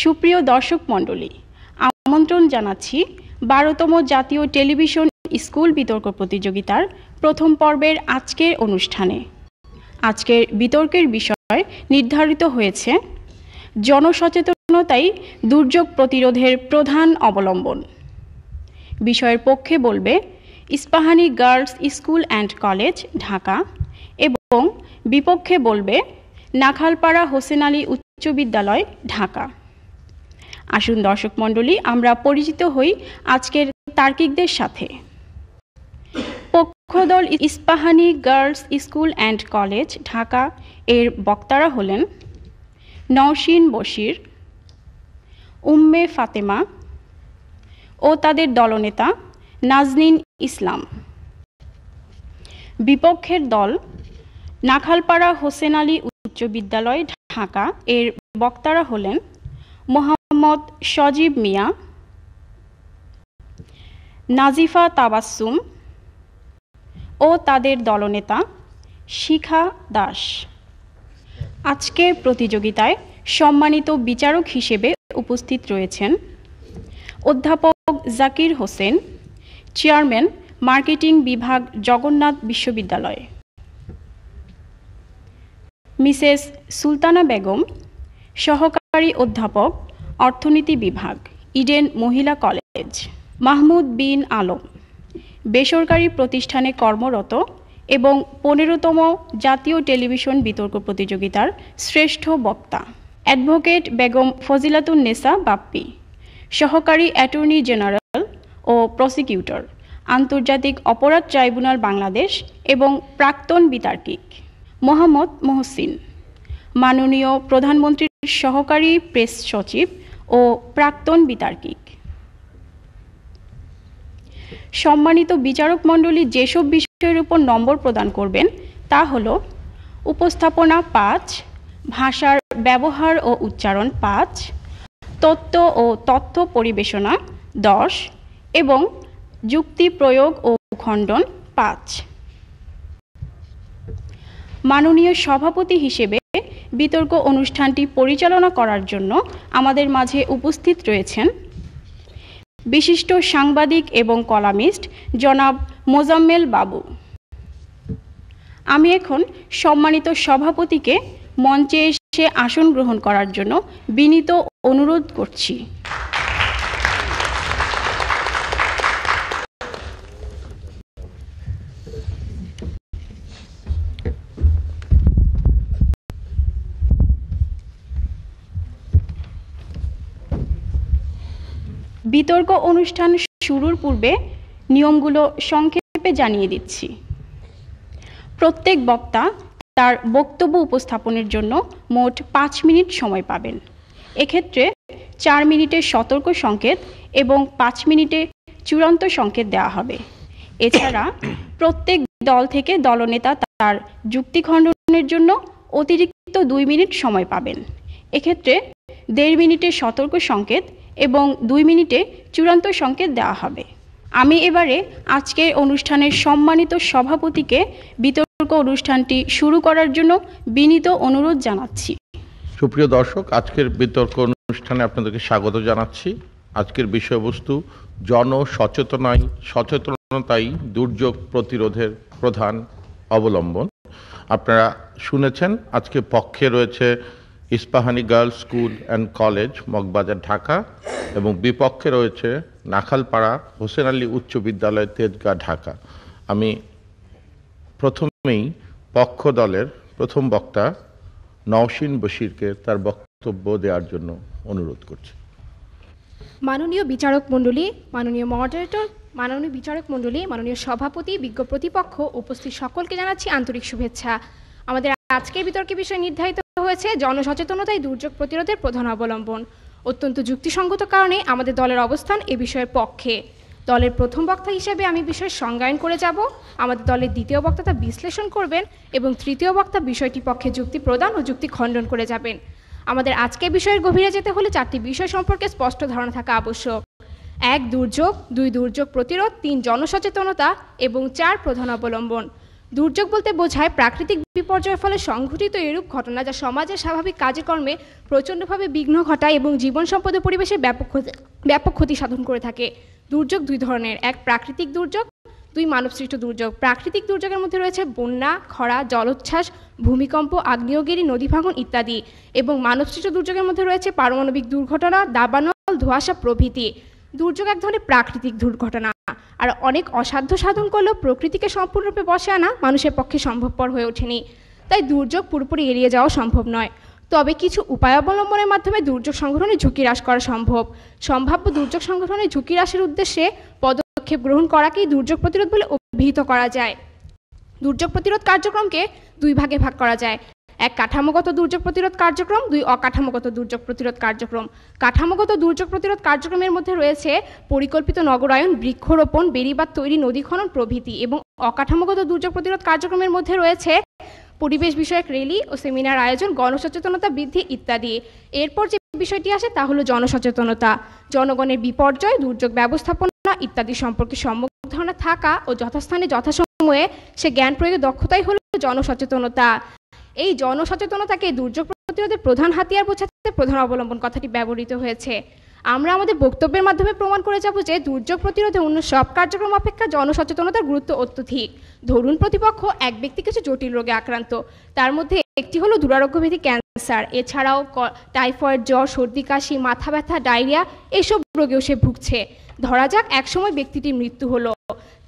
সুপ্রিয় দর্শক মণ্ডলী, আমন্ত্রণ জানাচ্ছি 12তম জাতীয় টেলিভিশন স্কুল বিতর্ক প্রতিযোগিতার প্রথম পর্বের আজকের অনুষ্ঠানে। আজকের বিতর্কের বিষয় নির্ধারিত হয়েছে জনসচেতনতাই দুর্যোগ প্রতিরোধের প্রধান অবলম্বন। বিষয়ের পক্ষে বলবে Ispahani girls school and college, Dhaka, এবং বিপক্ষে বলবে নাখালপাড়া হোসেন আলী উচ্চ বিদ্যালয়, ঢাকা। আসুন দর্শক মণ্ডলী, আমরা পরিচিত হই আজকের তার্কিকদের সাথে। পক্ষদল Ispahani girls school and college, Dhaka এর বক্তারা হলেন নওশিন বশির, উম্মে ফাতেমা ও তাদের দলনেতা নাজনীন ইসলাম। বিপক্ষের দল নাখালপাড়া হোসেন আলী উচ্চ বিদ্যালয়, ঢাকা এর বক্তারা হলেন মোহাম্মদ সজীব মিয়া, নাজিফা তাবাসসুম ও তাদের দলনেতা শিখা দাস। আজকের প্রতিযোগিতায় সম্মানিত বিচারক হিসেবে উপস্থিত রয়েছেন অধ্যাপক জাকির হোসেন, চেয়ারম্যান, মার্কেটিং বিভাগ, জগন্নাথ বিশ্ববিদ্যালয়; মিসেস সুলতানা বেগম, সহকারী অধ্যাপক, অর্থনীতি বিভাগ, ইডেন মহিলা কলেজ; মাহমুদ বিন আলম, বেসরকারি প্রতিষ্ঠানে কর্মরত এবং 15তম জাতীয় টেলিভিশন বিতর্ক প্রতিযোগিতার শ্রেষ্ঠ বক্তা; অ্যাডভোকেট বেগম ফজিলাতুন্নেসা বাপ্পি, সহকারী অ্যাটর্নি জেনারেল ও প্রসিকিউটর, আন্তর্জাতিক অপরাধ ট্রাইব্যুনাল বাংলাদেশ এবং প্রাক্তন বিতার্কিক; মোহাম্মদ মহসিন, মাননীয় প্রধানমন্ত্রীর সহকারী প্রেস সচিব ও প্রাক্তন বিতার্কিক। সম্মানিত বিচারক মণ্ডলী যেসব বিষয়ের উপর নম্বর প্রদান করবেন তা হল উপস্থাপনা 5, ভাষার ব্যবহার ও উচ্চারণ 5, তত্ত্ব ও তথ্য পরিবেশনা 10 এবং যুক্তি প্রয়োগ ও খণ্ডন 5। মাননীয় সভাপতি হিসেবে বিতর্ক অনুষ্ঠানটি পরিচালনা করার জন্য আমাদের মাঝে উপস্থিত রয়েছেন বিশিষ্ট সাংবাদিক এবং কলামিস্ট জনাব মোজাম্মেল বাবু। আমি এখন সম্মানিত সভাপতিকে মঞ্চে এসে আসন গ্রহণ করার জন্য বিনীত অনুরোধ করছি। বিতর্ক অনুষ্ঠান শুরুর পূর্বে নিয়মগুলো সংক্ষেপে জানিয়ে দিচ্ছি। প্রত্যেক বক্তা তার বক্তব্য উপস্থাপনের জন্য মোট 5 মিনিট সময় পাবেন। এক্ষেত্রে 4 মিনিটের সতর্ক সংকেত এবং 5 মিনিটে চূড়ান্ত সংকেত দেওয়া হবে। এছাড়া প্রত্যেক দল থেকে দলনেতা তার যুক্তি খণ্ডনের জন্য অতিরিক্ত 2 মিনিট সময় পাবেন। এক্ষেত্রে 1.5 মিনিটের সতর্ক সংকেত এবং 2 মিনিটে চূড়ান্ত সংকেত দেওয়া হবে। আমি এবারে আজকের অনুষ্ঠানের সম্মানিত সভাপতিকে বিতর্ক অনুষ্ঠানটি শুরু করার জন্য বিনীত অনুরোধ জানাচ্ছি। সুপ্রিয় দর্শক, আজকের বিতর্ক অনুষ্ঠানে আপনাদেরকে স্বাগত জানাচ্ছি। আজকের বিষয়বস্তু সচেতনতাই দুর্যোগ প্রতিরোধের প্রধান অবলম্বন। আপনারা শুনেছেন আজকে পক্ষে রয়েছে Ispahani girls school and college, Moghbazar, Dhaka, এবং বিপক্ষে রয়েছে নাখালপাড়া হোসেন আলী উচ্চ বিদ্যালয়, তেজগাঁ, ঢাকা। আমি প্রথমেই পক্ষ দলের প্রথম বক্তা নওশিন বশিরকে তার বক্তব্য দেওয়ার জন্য অনুরোধ করছি। মাননীয় বিচারক মণ্ডলী, মাননীয় মডারেটর, মাননীয় বিচারক মণ্ডলী, মাননীয় সভাপতি, বিজ্ঞ প্রতিপক্ষ, উপস্থিত সকলকে জানাচ্ছি আন্তরিক শুভেচ্ছা। আমাদের আজকের বিতর্কের বিষয় নির্ধারিত হয়েছে জনসচেতনতাই দুর্যোগ প্রতিরোধের প্রধান অবলম্বন। অত্যন্ত যুক্তিসঙ্গত কারণে আমাদের দলের অবস্থান এ বিষয়ের পক্ষে। দলের প্রথম বক্তা হিসেবে আমি বিষয়ের সংজ্ঞায়ন করে যাব, আমাদের দলের দ্বিতীয় বক্তা তা বিশ্লেষণ করবেন এবং তৃতীয় বক্তা বিষয়টির পক্ষে যুক্তি প্রদান ও যুক্তি খণ্ডন করে যাবেন। আমাদের আজকের বিষয়ের গভীরে যেতে হলে 4টি বিষয় সম্পর্কে স্পষ্ট ধারণা থাকা আবশ্যক। 1 দুর্যোগ, 2 দুর্যোগ প্রতিরোধ, 3 জনসচেতনতা এবং 4 প্রধান অবলম্বন। দুর্যোগ বলতে বোঝায় প্রাকৃতিক বিপর্যয়ের ফলে সংঘটিত এরূপ ঘটনা যা সমাজের স্বাভাবিক কাজকর্মে প্রচণ্ডভাবে বিঘ্ন ঘটায় এবং জীবন সম্পদ ও পরিবেশের ব্যাপক ক্ষতি সাধন করে থাকে। দুর্যোগ দুই ধরনের, এক প্রাকৃতিক দুর্যোগ, দুই মানবসৃষ্ট দুর্যোগ। প্রাকৃতিক দুর্যোগের মধ্যে রয়েছে বন্যা, খরা, জলোচ্ছ্বাস, ভূমিকম্প, আগ্নেয়গিরি, নদী ভাঙন ইত্যাদি, এবং মানবসৃষ্ট দুর্যোগের মধ্যে রয়েছে পারমাণবিক দুর্ঘটনা, দাবানল, ধোঁয়াশা প্রভৃতি। দুর্যোগ এক ধরনের প্রাকৃতিক দুর্ঘটনা, আর অনেক অসাধ্য সাধন করলেও প্রকৃতিকে সম্পূর্ণরূপে বশে আনা মানুষের পক্ষে সম্ভবপর হয়ে ওঠেনি। তাই দুর্যোগ পুরোপুরি এড়িয়ে যাওয়া সম্ভব নয়। তবে কিছু উপায় অবলম্বনের মাধ্যমে দুর্যোগ সংঘটনের ঝুঁকি হ্রাস করা সম্ভব। সম্ভাব্য দুর্যোগ সংঘটনের ঝুঁকি হ্রাসের উদ্দেশ্যে পদক্ষেপ গ্রহণ করাকেই দুর্যোগ প্রতিরোধ বলে অভিহিত করা যায়। দুর্যোগ প্রতিরোধ কার্যক্রমকে দুই ভাগে ভাগ করা যায়, এক কাঠামোগত দুর্যোগ প্রতিরোধ কার্যক্রম, দুই অকাঠামোগত দুর্যোগ প্রতিরোধ কার্যক্রম। কাঠামোগত দুর্যোগ প্রতিরোধ কার্যক্রমের মধ্যে রয়েছে পরিকল্পিত নগরায়ন, বৃক্ষরোপণ, বেড়িবাঁধ তৈরি, নদী খনন প্রভৃতি, এবং অকাঠামোগত দুর্যোগ প্রতিরোধ কার্যক্রমের মধ্যে রয়েছে পরিবেশ বিষয়ক র্যালি ও সেমিনার আয়োজন, গণসচেতনতা বৃদ্ধি ইত্যাদি। এরপর যে বিষয়টি আসে তা হলো জনসচেতনতা। জনগণের বিপর্যয়, দুর্যোগ ব্যবস্থাপনা ইত্যাদি সম্পর্কে সম্যক ধারণা থাকা ও যথাস্থানে যথাসময়ে সে জ্ঞান প্রয়োগের দক্ষতাই হলো জনসচেতনতা। এই জনসচেতনতাকে দুর্যোগ প্রতিরোধের প্রধান হাতিয়ার বোঝাতে প্রধান অবলম্বন কথাটি ব্যবহৃত হয়েছে। আমরা আমাদের বক্তব্যের মাধ্যমে প্রমাণ করে যাব যে দুর্যোগ প্রতিরোধে অন্য সব কার্যক্রম অপেক্ষা জনসচেতনতার গুরুত্ব অত্যধিক। ধরুন প্রতিপক্ষ এক ব্যক্তি কিছু জটিল রোগে আক্রান্ত, তার মধ্যে একটি হলো দুরারোগ্যব্যাধি ক্যান্সার, এছাড়াও টাইফয়েড, জ্বর, সর্দি কাশি, মাথা ব্যথা, ডায়রিয়া এসব রোগেও সে ভুগছে। ধরা যাক একসময় ব্যক্তিটির মৃত্যু হলো,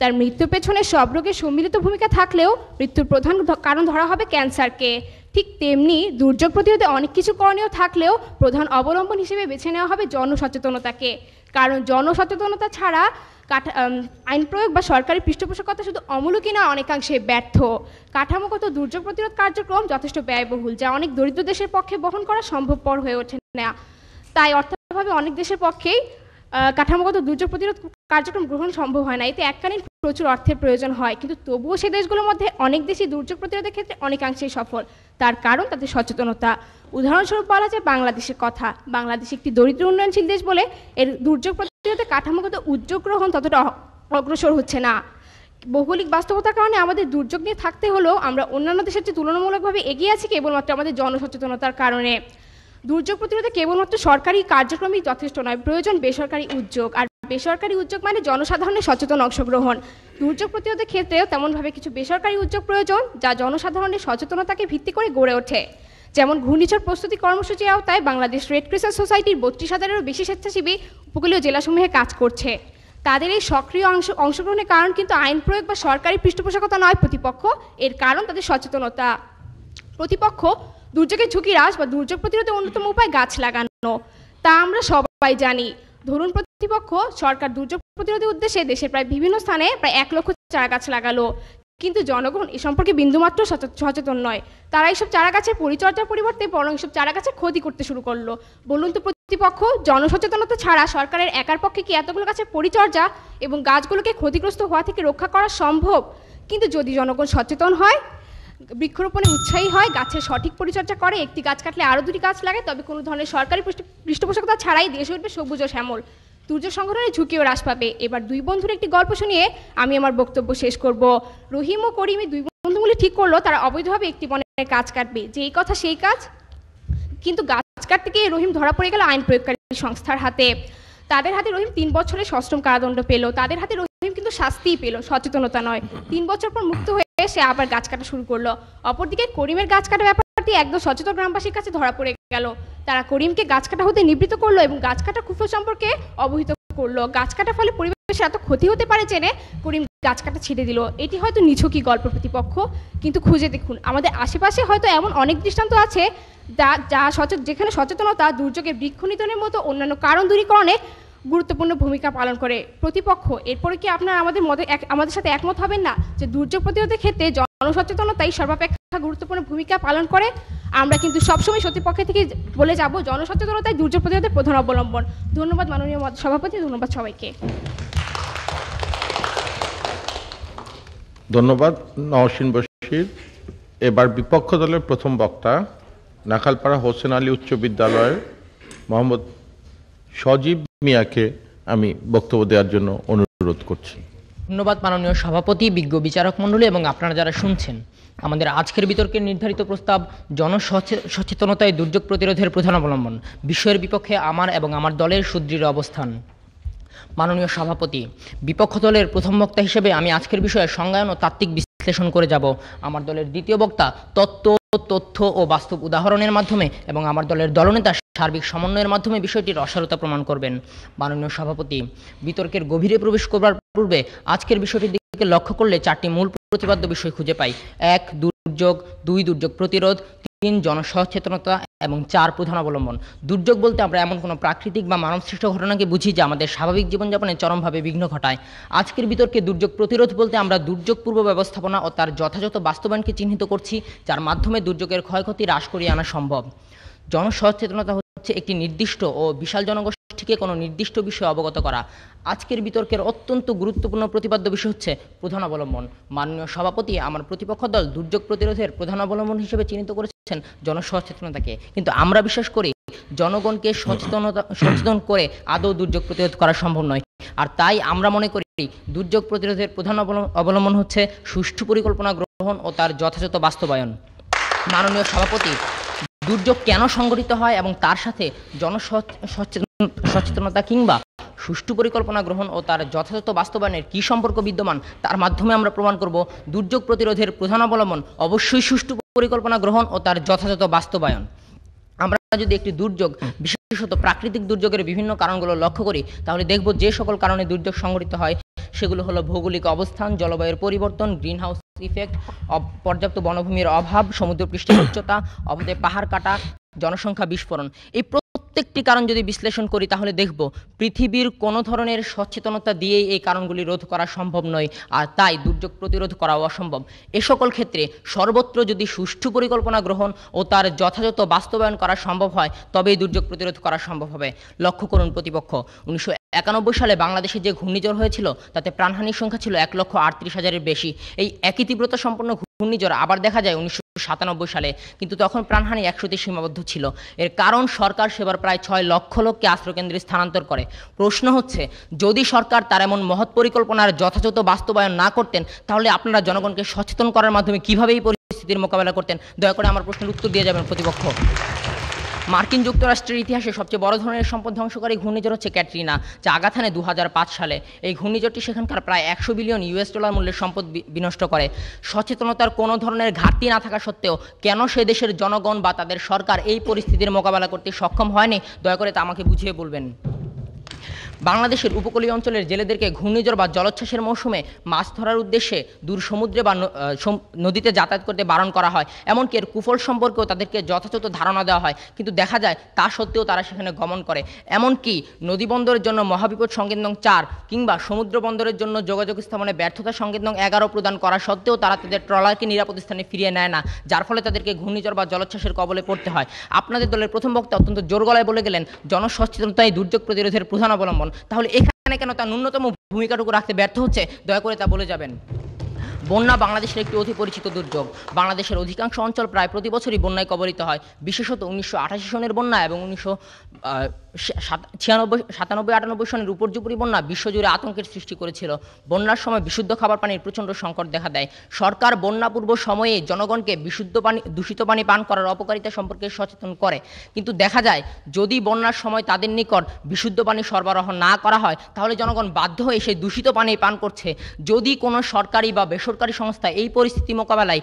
তার মৃত্যুর পেছনে সব রোগের সম্মিলিত ভূমিকা থাকলেও মৃত্যুর প্রধান কারণ ধরা হবে ক্যান্সারকে। ঠিক তেমনি দুর্যোগ প্রতিরোধে অনেক কিছু করণীয় থাকলেও প্রধান অবলম্বন হিসেবে বেছে নেওয়া হবে জনসচেতনতাকে, কারণ জনসচেতনতা ছাড়া আইন প্রয়োগ বা সরকারি পৃষ্ঠপোষকতা শুধু অমূলকই না, অনেকাংশে ব্যর্থ। কাঠামোগত দুর্যোগ প্রতিরোধ কার্যক্রম যথেষ্ট ব্যয়বহুল, যা অনেক দরিদ্র দেশের পক্ষে বহন করা সম্ভবপর হয়ে ওঠে না। তাই অর্থাৎভাবে অনেক দেশের পক্ষেই কাঠামোগত দুর্যোগ প্রতিরোধ কার্যক্রম গ্রহণ সম্ভব হয় না, এতে এককালীন প্রচুর অর্থের প্রয়োজন হয়। কিন্তু তবুও সে দেশগুলোর মধ্যে অনেক দেশই দুর্যোগ প্রতিরোধের ক্ষেত্রে অনেকাংশেই সফল। তার কারণ তাদের সচেতনতা। উদাহরণস্বরূপ বলা যায় বাংলাদেশের কথা। বাংলাদেশ একটি দরিদ্র উন্নয়নশীল দেশ বলে এর দুর্যোগ প্রতিরোধে কাঠামোগত উদ্যোগ গ্রহণ ততটা অগ্রসর হচ্ছে না। ভৌগোলিক বাস্তবতার কারণে আমাদের দুর্যোগ নিয়ে থাকতে হলেও আমরা অন্যান্য দেশের চেয়ে তুলনামূলকভাবে এগিয়ে আছি কেবলমাত্র আমাদের জনসচেতনতার কারণে। দুর্যোগ প্রতিরোধে কেবলমাত্র সরকারি কার্যক্রমই যথেষ্ট নয়, প্রয়োজন বেসরকারি উদ্যোগ। আর বেসরকারি উদ্যোগ মানে জনসাধারণের সচেতন অংশগ্রহণ। দুর্যোগ প্রতিরোধের ক্ষেত্রেও তেমনভাবে কিছু বেসরকারি উদ্যোগ প্রয়োজন যা জনসাধারণের সচেতনতাকে ভিত্তি করে গড়ে ওঠে। যেমন ঘূর্ণিঝড় প্রস্তুতি কর্মসূচির আওতায় বাংলাদেশ রেড ক্রিসেন্ট সোসাইটির 32,000-এরও বেশি স্বেচ্ছাসেবী উপকূলীয় জেলাসমূহে কাজ করছে। তাদের এই সক্রিয় অংশগ্রহণের কারণ কিন্তু আইন প্রয়োগ বা সরকারি পৃষ্ঠপোষকতা নয় প্রতিপক্ষ, এর কারণ তাদের সচেতনতা। প্রতিপক্ষ দুর্যোগের ঝুঁকি হ্রাস বা দুর্যোগ প্রতিরোধের অন্যতম উপায় গাছ লাগানো, তা আমরা সবাই জানি। ধরুন প্রতিপক্ষ সরকার দুর্যোগ প্রতিরোধের উদ্দেশ্যে দেশের প্রায় বিভিন্ন স্থানে প্রায় 1 লক্ষ চারা গাছ লাগালো, কিন্তু জনগণ এ সম্পর্কে বিন্দুমাত্র সচেতন নয়। তারা এইসব চারা গাছের পরিচর্যার পরিবর্তে বরং এইসব চারা গাছের ক্ষতি করতে শুরু করলো। বলুন তো প্রতিপক্ষ, জনসচেতনতা ছাড়া সরকারের একার পক্ষে কি এতগুলো গাছের পরিচর্যা এবং গাছগুলোকে ক্ষতিগ্রস্ত হওয়া থেকে রক্ষা করা সম্ভব? কিন্তু যদি জনগণ সচেতন হয়, বৃক্ষরোপণে উৎসাহী হয়, গাছের সঠিক পরিচর্যা করে, একটি গাছ কাটলে আরও 2টি গাছ লাগে, তবে কোনো ধরনের সরকারি পৃষ্ঠপোষকতা ছাড়াই দেশ উঠবে সবুজ ও শ্যামল। দুর্যোগ সংঘটনের ঝুঁকিও হ্রাস পাবে। এবার দুই বন্ধুর একটি গল্প শুনিয়ে আমি আমার বক্তব্য শেষ করব। রহিম ও করিমি দুই বন্ধু মিলে ঠিক করলো তারা অবৈধভাবে একটি বনের গাছ কাটবে। যেই কথা সেই কাজ। কিন্তু গাছ কাটতে গিয়ে রহিম ধরা পড়ে গেল আইন প্রয়োগকারী সংস্থার হাতে। তাদের হাতে রহিম 3 বছরের সশ্রম কারাদণ্ড পেল। তাদের হাতে রহিম কিন্তু শাস্তিই পেল, সচেতনতা নয়। 3 বছর পর মুক্ত হয়ে সে আবার গাছ কাটা শুরু করলো। অপরদিকে করিমের গাছ কাটা ব্যাপারটি একদম সচেতন গ্রামবাসীর কাছে ধরা পড়ে গেল। তারা করিমকে গাছ কাটা হতে নিবৃত্ত করলো এবং গাছ কাটা কুফল সম্পর্কে অবহিত করলো। গাছ কাটার ফলে পরিবেশের এত ক্ষতি হতে পারে জেনে করিম গাছ কাটা ছেড়ে দিল। এটি হয়তো নিছকই গল্প প্রতিপক্ষ, কিন্তু খুঁজে দেখুন আমাদের আশেপাশে হয়তো এমন অনেক দৃষ্টান্ত আছে যেখানে সচেতনতা দুর্যোগের বৃক্ষ নিধনের মতো অন্যান্য কারণ দূরীকরণে গুরুত্বপূর্ণ ভূমিকা পালন করে। প্রতিপক্ষ, এরপরে কি আপনারা আমাদের সাথে একমত হবেন না যে দুর্যোগ প্রতিরোধের ক্ষেত্রে জনসচেতনতাই সর্বাপেক্ষা গুরুত্বপূর্ণ ভূমিকা পালন করে? আমরা কিন্তু সবসময় সত্যপক্ষে থেকে বলে যাব জনসচেতনতাই দুর্যোগ প্রতিরোধের প্রধান অবলম্বন। ধন্যবাদ মাননীয় সভাপতি, ধন্যবাদ সবাইকে। ধন্যবাদ নওশিন বশির। এবার বিপক্ষ দলের প্রথম বক্তা নাখালপাড়া হোসেন আলী উচ্চ বিদ্যালয়ের মোহাম্মদ সজীব মিয়াকে আমি বক্তব্য দেওয়ার জন্য অনুরোধ করছি। ধন্যবাদ মাননীয় সভাপতি, বিজ্ঞ বিচারক মণ্ডলী এবং আপনারা যারা শুনছেন। আমাদের আজকের বিতর্কের নির্ধারিত প্রস্তাব জনসচেতনতায় দুর্যোগ প্রতিরোধের প্রধান অবলম্বন, বিষয়ের বিপক্ষে আমার এবং আমার দলের সুদৃঢ় অবস্থান। মাননীয় সভাপতি, বিপক্ষ দলের প্রথম বক্তা হিসেবে আমি আজকের বিষয়ে সংজ্ঞায়ন ও তাত্ত্বিক বিশ্লেষণ করে যাব। আমার দলের দ্বিতীয় বক্তা তথ্য ও বাস্তব উদাহরণের মাধ্যমে এবং আমার দলের দলনেতা সার্বিক সমন্বয়ের মাধ্যমে বিষয়টির অসারতা প্রমাণ করবেন। মাননীয় সভাপতি, বিতর্কের গভীরে প্রবেশ করবার পূর্বে আজকের বিষয়টির দিকে লক্ষ্য করলে চারটি মূল প্রতিপাদ্য বিষয় খুঁজে পাই। ১. দুর্যোগ, ২. দুর্যোগ প্রতিরোধ, ৩. জনসচেতনতা এবং ৪. প্রধান অবলম্বন। দুর্যোগ বলতে আমরা এমন কোনো প্রাকৃতিক বা মানবসৃষ্ট ঘটনাকে বুঝি যা আমাদের স্বাভাবিক জীবনযাপনে চরমভাবে বিঘ্ন ঘটায়। আজকের বিতর্কে দুর্যোগ প্রতিরোধ বলতে আমরা দুর্যোগ পূর্ব ব্যবস্থাপনা ও তার যথাযথ বাস্তবায়নকে চিহ্নিত করছি, যার মাধ্যমে দুর্যোগের ক্ষয়ক্ষতি হ্রাস করিয়ে আনা সম্ভব। জনসচেতনতা হচ্ছে একটি নির্দিষ্ট ও বিশাল জনগোষ্ঠীকে কোনো নির্দিষ্ট বিষয়ে অবগত করা। আজকের বিতর্কের অত্যন্ত গুরুত্বপূর্ণ প্রতিপাদ্য বিষয় হচ্ছে প্রধান অবলম্বন। মাননীয় সভাপতি, আমার প্রতিপক্ষ দল দুর্যোগ প্রতিরোধের প্রধান অবলম্বন হিসেবে চিহ্নিত করেছেন জনসচেতনতাকে, কিন্তু আমরা বিশ্বাস করি জনগণকে সচেতন করে আদৌ দুর্যোগ প্রতিরোধ করা সম্ভব নয়। আর তাই আমরা মনে করি দুর্যোগ প্রতিরোধের প্রধান অবলম্বন হচ্ছে সুষ্ঠু পরিকল্পনা গ্রহণ ও তার যথাযথ বাস্তবায়ন। মাননীয় সভাপতি, দুর্যোগ কেন সংঘটিত হয় এবং তার সাথে জনসচেতনতা কিংবা সুষ্ঠু পরিকল্পনা গ্রহণ ও তার যথাযথ বাস্তবায়নের কী সম্পর্ক বিদ্যমান, তার মাধ্যমে আমরা প্রমাণ করব দুর্যোগ প্রতিরোধের প্রধান অবলম্বন অবশ্যই সুষ্ঠু পরিকল্পনা গ্রহণ ও তার যথাযথ বাস্তবায়ন। আমরা যদি একটি দুর্যোগ, বিশেষত প্রাকৃতিক দুর্যোগের বিভিন্ন কারণগুলো লক্ষ্য করি, তাহলে দেখব যে সকল কারণে দুর্যোগ সংঘটিত হয় সেগুলো হলো ভৌগোলিক অবস্থান, জলবায়ুর পরিবর্তন, গ্রিনহাউস ইফেক্ট, পর্যাপ্ত বনভূমির অভাব, সমুদ্রপৃষ্ঠের উচ্চতা, অবধে পাহাড় কাটা, জনসংখ্যা বিস্ফোরণ। এই প্রত্যেকটি কারণ যদি বিশ্লেষণ করি তাহলে দেখব পৃথিবীর কোনো ধরনের সচেতনতা দিয়েই এই কারণগুলি রোধ করা সম্ভব নয়, আর তাই দুর্যোগ প্রতিরোধ করা অসম্ভব। এ সকল ক্ষেত্রে সর্বত্র যদি সুষ্ঠু পরিকল্পনা গ্রহণ ও তার যথাযথ বাস্তবায়ন করা সম্ভব হয় তবেই দুর্যোগ প্রতিরোধ করা সম্ভব হবে। লক্ষ্য করুন প্রতিপক্ষ, 1991 সালে বাংলাদেশে যে ঘূর্ণিঝড় হয়েছিল তাতে প্রাণহানির সংখ্যা ছিল 1,38,000-এর বেশি। এই একই তীব্রতা সম্পন্ন ঘূর্ণিঝড় আবার দেখা যায় 1997 সালে, কিন্তু তখন প্রাণহানি 100-তে সীমাবদ্ধ ছিল। এর কারণ সরকার সেবার প্রায় 6 লক্ষ লোককে আশ্রয়কেন্দ্রে স্থানান্তর করে। প্রশ্ন হচ্ছে, যদি সরকার তার এমন মহৎ পরিকল্পনার যথাযথ বাস্তবায়ন না করতেন তাহলে আপনারা জনগণকে সচেতন করার মাধ্যমে কিভাবে এই পরিস্থিতির মোকাবেলা করতেন? দয়া করে আমার প্রশ্নের উত্তর দিয়ে যাবেন প্রতিপক্ষ। মার্কিন যুক্তরাষ্ট্রের ইতিহাসে সবচেয়ে বড় ধরনের সম্পদ ধ্বংসকারী ঘূর্ণিঝড় হচ্ছে ক্যাটরিনা, যা আঘাত হানে 2005 সালে। এই ঘূর্ণিঝড়টি সেখানকার প্রায় $100 বিলিয়ন মূল্যের সম্পদ বিনষ্ট করে। সচেতনতার কোনো ধরনের ঘাটতি না থাকা সত্ত্বেও কেন সে দেশের জনগণ বা তাদের সরকার এই পরিস্থিতির মোকাবেলা করতে সক্ষম হয়নি, দয়া করে তা আমাকে বুঝিয়ে বলবেন। বাংলাদেশের উপকূলীয় অঞ্চলের জেলেদেরকে ঘূর্ণিঝড় বা জলোচ্ছ্বাসের মৌসুমে মাছ ধরার উদ্দেশ্যে দূর সমুদ্রে বা নদীতে যাতায়াত করতে বারণ করা হয়। এমনকি এর কুফল সম্পর্কেও তাদেরকে যথাযথ ধারণা দেওয়া হয়, কিন্তু দেখা যায় তা সত্ত্বেও তারা সেখানে গমন করে। এমনকি নদী বন্দরের জন্য মহাবিপদ সংকেত নং 4 কিংবা সমুদ্র বন্দরের জন্য যোগাযোগ স্থাপনে ব্যর্থতা সংকেত নং 11 প্রদান করা সত্ত্বেও তারা তাদের ট্রলারকে নিরাপদ স্থানে ফিরিয়ে নেয় না, যার ফলে তাদেরকে ঘূর্ণিঝড় বা জলোচ্ছ্বাসের কবলে পড়তে হয়। আপনাদের দলের প্রথম বক্তা অত্যন্ত জোর গলায় বলে গেলেন জনসচেতনতাই দুর্যোগ প্রতিরোধের প্রধান অবলম্বন। তাহলে এখানে কেন তার ন্যূনতম ভূমিকাটুকু রাখতে ব্যর্থ হচ্ছে? দয়া করে তা বলে যাবেন। বন্যা বাংলাদেশের একটি অতি পরিচিত দুর্যোগ। বাংলাদেশের অধিকাংশ অঞ্চল প্রায় প্রতি বছরই বন্যায় কবলিত হয়। বিশেষত 1988 সনের বন্যা এবং 1997-98 সনের উপর্যুপরি বন্যা বিশ্বজুড়ে আতঙ্কের সৃষ্টি করেছিল। বন্যার সময় বিশুদ্ধ খাবার পানির প্রচণ্ড সংকট দেখা দেয়। সরকার বন্যা পূর্ব সময়ে জনগণকে দূষিত পানি পান করার অপকারিতা সম্পর্কে সচেতন করে, কিন্তু দেখা যায় যদি বন্যার সময় তাদের নিকট বিশুদ্ধ পানি সরবরাহ না করা হয় তাহলে জনগণ বাধ্য হয়ে সেই দূষিত পানি পান করছে। যদি কোনো সরকারি বা বেসরকারি সংস্থা এই পরিস্থিতি মোকাবেলায়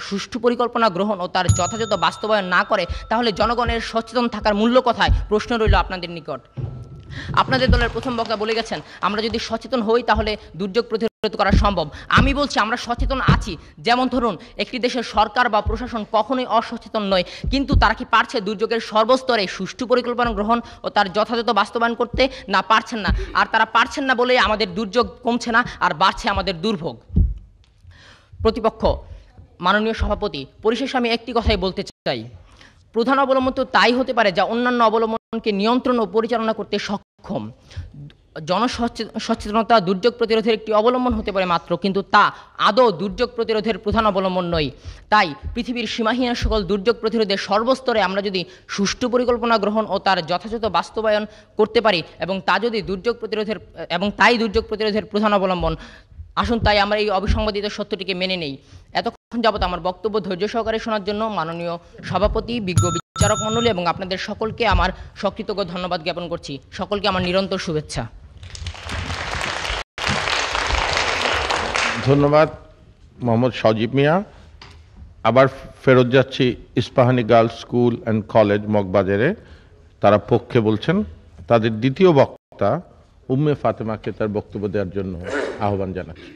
সুষ্ঠু পরিকল্পনা গ্রহণ ও তার যথাযথ বাস্তবায়ন না করে তাহলে জনগণের সচেতন থাকার মূল্য কোথায়? প্রশ্ন রইল আপনাদের নিকট। আপনাদের দলের প্রথম বক্তা বলে গেছেন আমরা যদি সচেতন হই তাহলে দুর্যোগ প্রতিরোধ করা সম্ভব। আমি বলছি আমরা সচেতন আছি। যেমন ধরুন, একটি দেশের সরকার বা প্রশাসন কখনোই অসচেতন নয়, কিন্তু তারা কি পারছে দুর্যোগের সর্বস্তরে সুষ্ঠু পরিকল্পনা গ্রহণ ও তার যথাযথ বাস্তবায়ন করতে? না, পারছেন না। আর তারা পারছেন না বলেই আমাদের দুর্যোগ কমছে না আর বাড়ছে আমাদের দুর্ভোগ। প্রতিপক্ষ, মাননীয় সভাপতি, পরিশেষে আমি একটি কথাই বলতে চাই, প্রধান অবলম্বন তো তাই হতে পারে যা অন্যান্য অবলম্বনকে নিয়ন্ত্রণ ও পরিচালনা করতে সক্ষম। জনসচেতনতা দুর্যোগ প্রতিরোধের একটি অবলম্বন হতে পারে মাত্র, কিন্তু তা আদৌ দুর্যোগ প্রতিরোধের প্রধান অবলম্বন নয়। তাই পৃথিবীর সীমাহীন সকল দুর্যোগ প্রতিরোধের সর্বস্তরে আমরা যদি সুষ্ঠু পরিকল্পনা গ্রহণ ও তার যথাযথ বাস্তবায়ন করতে পারি এবং তাই দুর্যোগ প্রতিরোধের প্রধান অবলম্বন, আসুন তাই আমরা এই অবিসংবাদিত সত্যটিকে মেনে নেই। এতক্ষণ যাবত আমার বক্তব্য ধৈর্য সহকারে শোনার জন্য মাননীয় সভাপতি, বিজ্ঞ বিচারক মণ্ডলী এবং আপনাদের সকলকে আমার সকৃতজ্ঞ ধন্যবাদ জ্ঞাপন করছি। সকলকে আমার নিরন্তর শুভেচ্ছা। ধন্যবাদ মোহাম্মদ সজীব মিয়া। আবার ফেরত যাচ্ছি Ispahani girls school and college মগবাজারে। তারা পক্ষে বলছেন, তাদের দ্বিতীয় বক্তা উম্মে ফাতেমাকে তার বক্তব্য দেওয়ার জন্য আহ্বান জানাচ্ছি।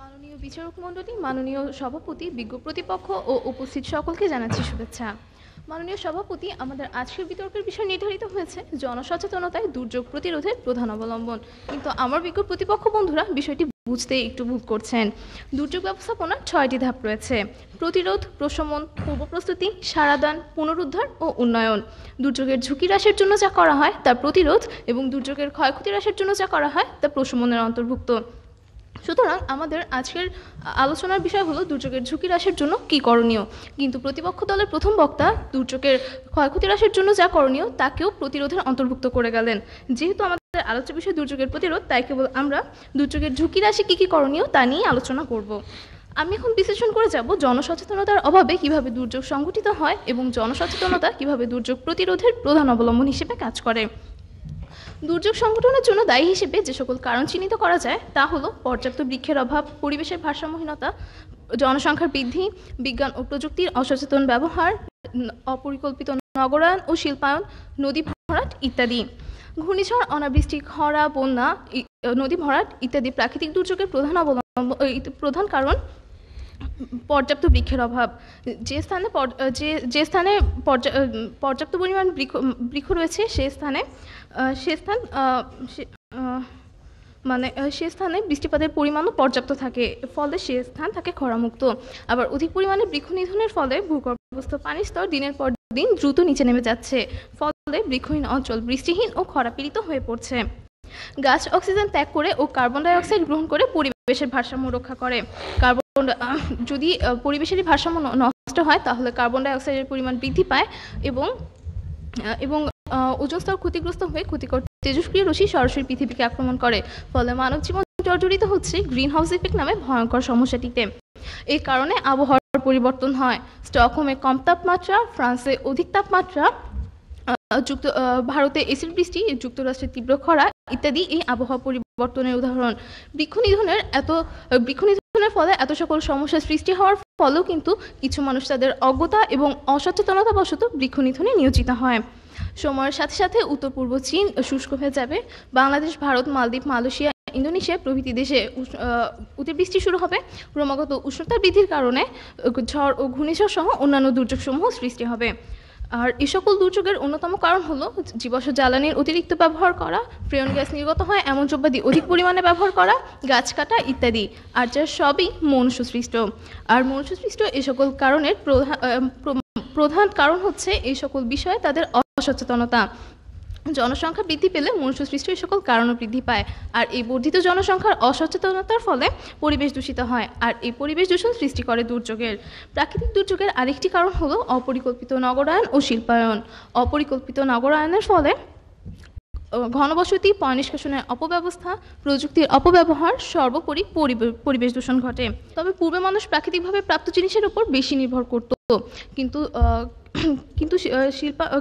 মাননীয় বিচারক মণ্ডলী, মাননীয় সভাপতি, বিজ্ঞ প্রতিপক্ষ ও উপস্থিত সকলকে জানাচ্ছি শুভেচ্ছা। মাননীয় সভাপতি, আমাদের আজকের বিতর্কের বিষয় নির্ধারিত হয়েছে জনসচেতনতায় দুর্যোগ প্রতিরোধের প্রধান অবলম্বন, কিন্তু আমার বিজ্ঞ প্রতিপক্ষ বন্ধুরা বিষয়টি বুঝতে একটু ভুল করছেন। দুর্যোগ ব্যবস্থাপনার 6টি ধাপ রয়েছে: প্রতিরোধ, প্রশমন, পূর্ব প্রস্তুতি, সারাদান, পুনরুদ্ধার ও উন্নয়ন। দুর্যোগের ঝুঁকি হ্রাসের জন্য যা করা হয় তা প্রতিরোধ এবং দুর্যোগের ক্ষয়ক্ষতি হ্রাসের জন্য যা করা হয় তা প্রশমনের অন্তর্ভুক্ত। সুতরাং আমাদের আজকের আলোচনার বিষয় হলো দুর্যোগের ঝুঁকি হ্রাসের জন্য কী করণীয়, কিন্তু প্রতিপক্ষ দলের প্রথম বক্তা দুর্যোগের ক্ষয়ক্ষতি হ্রাসের জন্য যা করণীয় তাকেও প্রতিরোধের অন্তর্ভুক্ত করে গেলেন। যেহেতু আমাদের আলোচ্য বিষয় দুর্যোগের প্রতিরোধ, তাই কেবল আমরা দুর্যোগের ঝুঁকি হ্রাসে কী কী করণীয় তা নিয়ে আলোচনা করব। আমি এখন বিশ্লেষণ করে যাব জনসচেতনতার অভাবে কিভাবে দুর্যোগ সংঘটিত হয় এবং জনসচেতনতা কিভাবে দুর্যোগ প্রতিরোধের প্রধান অবলম্বন হিসেবে কাজ করে। দুর্যোগ সংঘটনের জন্য দায়ী হিসেবে যে সকল কারণ চিহ্নিত করা যায় তা হলো পর্যাপ্ত বৃক্ষের অভাব, পরিবেশের ভারসাম্যহীনতা, জনসংখ্যার বৃদ্ধি, বিজ্ঞান ও প্রযুক্তির অসচেতন ব্যবহার, অপরিকল্পিত নগরায়ন ও শিল্পায়ন, নদী ভরাট ইত্যাদি। ঘূর্ণিঝড়, অনাবৃষ্টি, খরা, বন্যা, নদী ভরাট ইত্যাদি প্রাকৃতিক দুর্যোগের প্রধান কারণ পর্যাপ্ত বৃক্ষের অভাব। যে স্থানে পর্যাপ্ত পরিমাণ বৃক্ষ রয়েছে সে স্থানে বৃষ্টিপাতের পরিমাণও পর্যাপ্ত থাকে, ফলে সে স্থান থাকে খরামুক্ত। আবার অধিক পরিমাণে বৃক্ষ নিধনের ফলে ভূগর্ভস্থ পানির স্তর দিনের পর দিন দ্রুত নিচে নেমে যাচ্ছে, ফলে বৃক্ষহীন অঞ্চল বৃষ্টিহীন ও খরাপীড়িত হয়ে পড়ছে। গাছ অক্সিজেন ত্যাগ করে ও কার্বন ডাই অক্সাইড গ্রহণ করে পরিবেশের ভারসাম্য রক্ষা করে। যদি পরিবেশের ভারসাম্য নষ্ট হয় তাহলে কার্বন ডাই অক্সাইডের পরিমাণ বৃদ্ধি পায় এবং ওজোন স্তর ক্ষতিগ্রস্ত হয়ে ক্ষতিকর তেজস্ক্রিয় রশ্মি সরাসরি পৃথিবীকে আক্রমণ করে, ফলে মানব জীবন জর্জরিত হচ্ছে গ্রিন হাউস ইফেক্ট নামে ভয়ঙ্কর সমস্যাটিতে। এই কারণে আবহাওয়ার পরিবর্তন হয়। স্টকহোমে কম তাপমাত্রা, ফ্রান্সে অধিক তাপমাত্রা, ভারতে এসিড বৃষ্টি, যুক্তরাষ্ট্রে তীব্র খরা ইত্যাদি এই আবহাওয়া পরিবর্তনের উদাহরণ। বৃক্ষ নিধনের ফলে এত সকল সমস্যার সৃষ্টি হওয়ার ফলেও কিন্তু কিছু মানুষ তাদের অজ্ঞতা এবং অসচেতনতা বশত বৃক্ষ নিধনে নিয়োজিত হয়। সময়ের সাথে সাথে উত্তর পূর্ব চীন শুষ্ক হয়ে যাবে। বাংলাদেশ, ভারত, মালদ্বীপ, মালয়েশিয়া, ইন্দোনেশিয়া প্রভৃতি দেশে অতিবৃষ্টি শুরু হবে। ক্রমাগত উষ্ণতা বৃদ্ধির কারণে ঝড় ও ঘূর্ণিঝড় সহ অন্যান্য দুর্যোগসমূহ সৃষ্টি হবে। আর এই সকল দুর্যোগের অন্যতম কারণ হলো জীবাশ্ম জ্বালানির অতিরিক্ত ব্যবহার করা, ফ্রেয়ন গ্যাস নির্গত হয় এমন দ্রব্যাদি অধিক পরিমাণে ব্যবহার করা, গাছ কাটা ইত্যাদি, আর যা সবই মনুষ্যসৃষ্ট। আর মনুষ্যসৃষ্ট এই সকল কারণের প্রধান কারণ হচ্ছে এই সকল বিষয়ে তাদের অসচেতনতা। জনসংখ্যা বৃদ্ধি পেলে মনুষ্যসৃষ্ট এই সকল কারণও বৃদ্ধি পায়, আর এই বর্ধিত জনসংখ্যার অসচেতনতার ফলে পরিবেশ দূষিত হয়, আর এই পরিবেশ দূষণ সৃষ্টি করে দুর্যোগের। প্রাকৃতিক দুর্যোগের আরেকটি কারণ হলো অপরিকল্পিত নগরায়ন ও শিল্পায়ন। অপরিকল্পিত নগরায়নের ফলে ঘনবসতি, পয় নিষ্কাশনের অপব্যবস্থা, প্রযুক্তির অপব্যবহার, সর্বোপরি পরিবেশ দূষণ ঘটে। তবে পূর্বে মানুষ প্রাকৃতিকভাবে প্রাপ্ত জিনিসের উপর বেশি নির্ভর করত,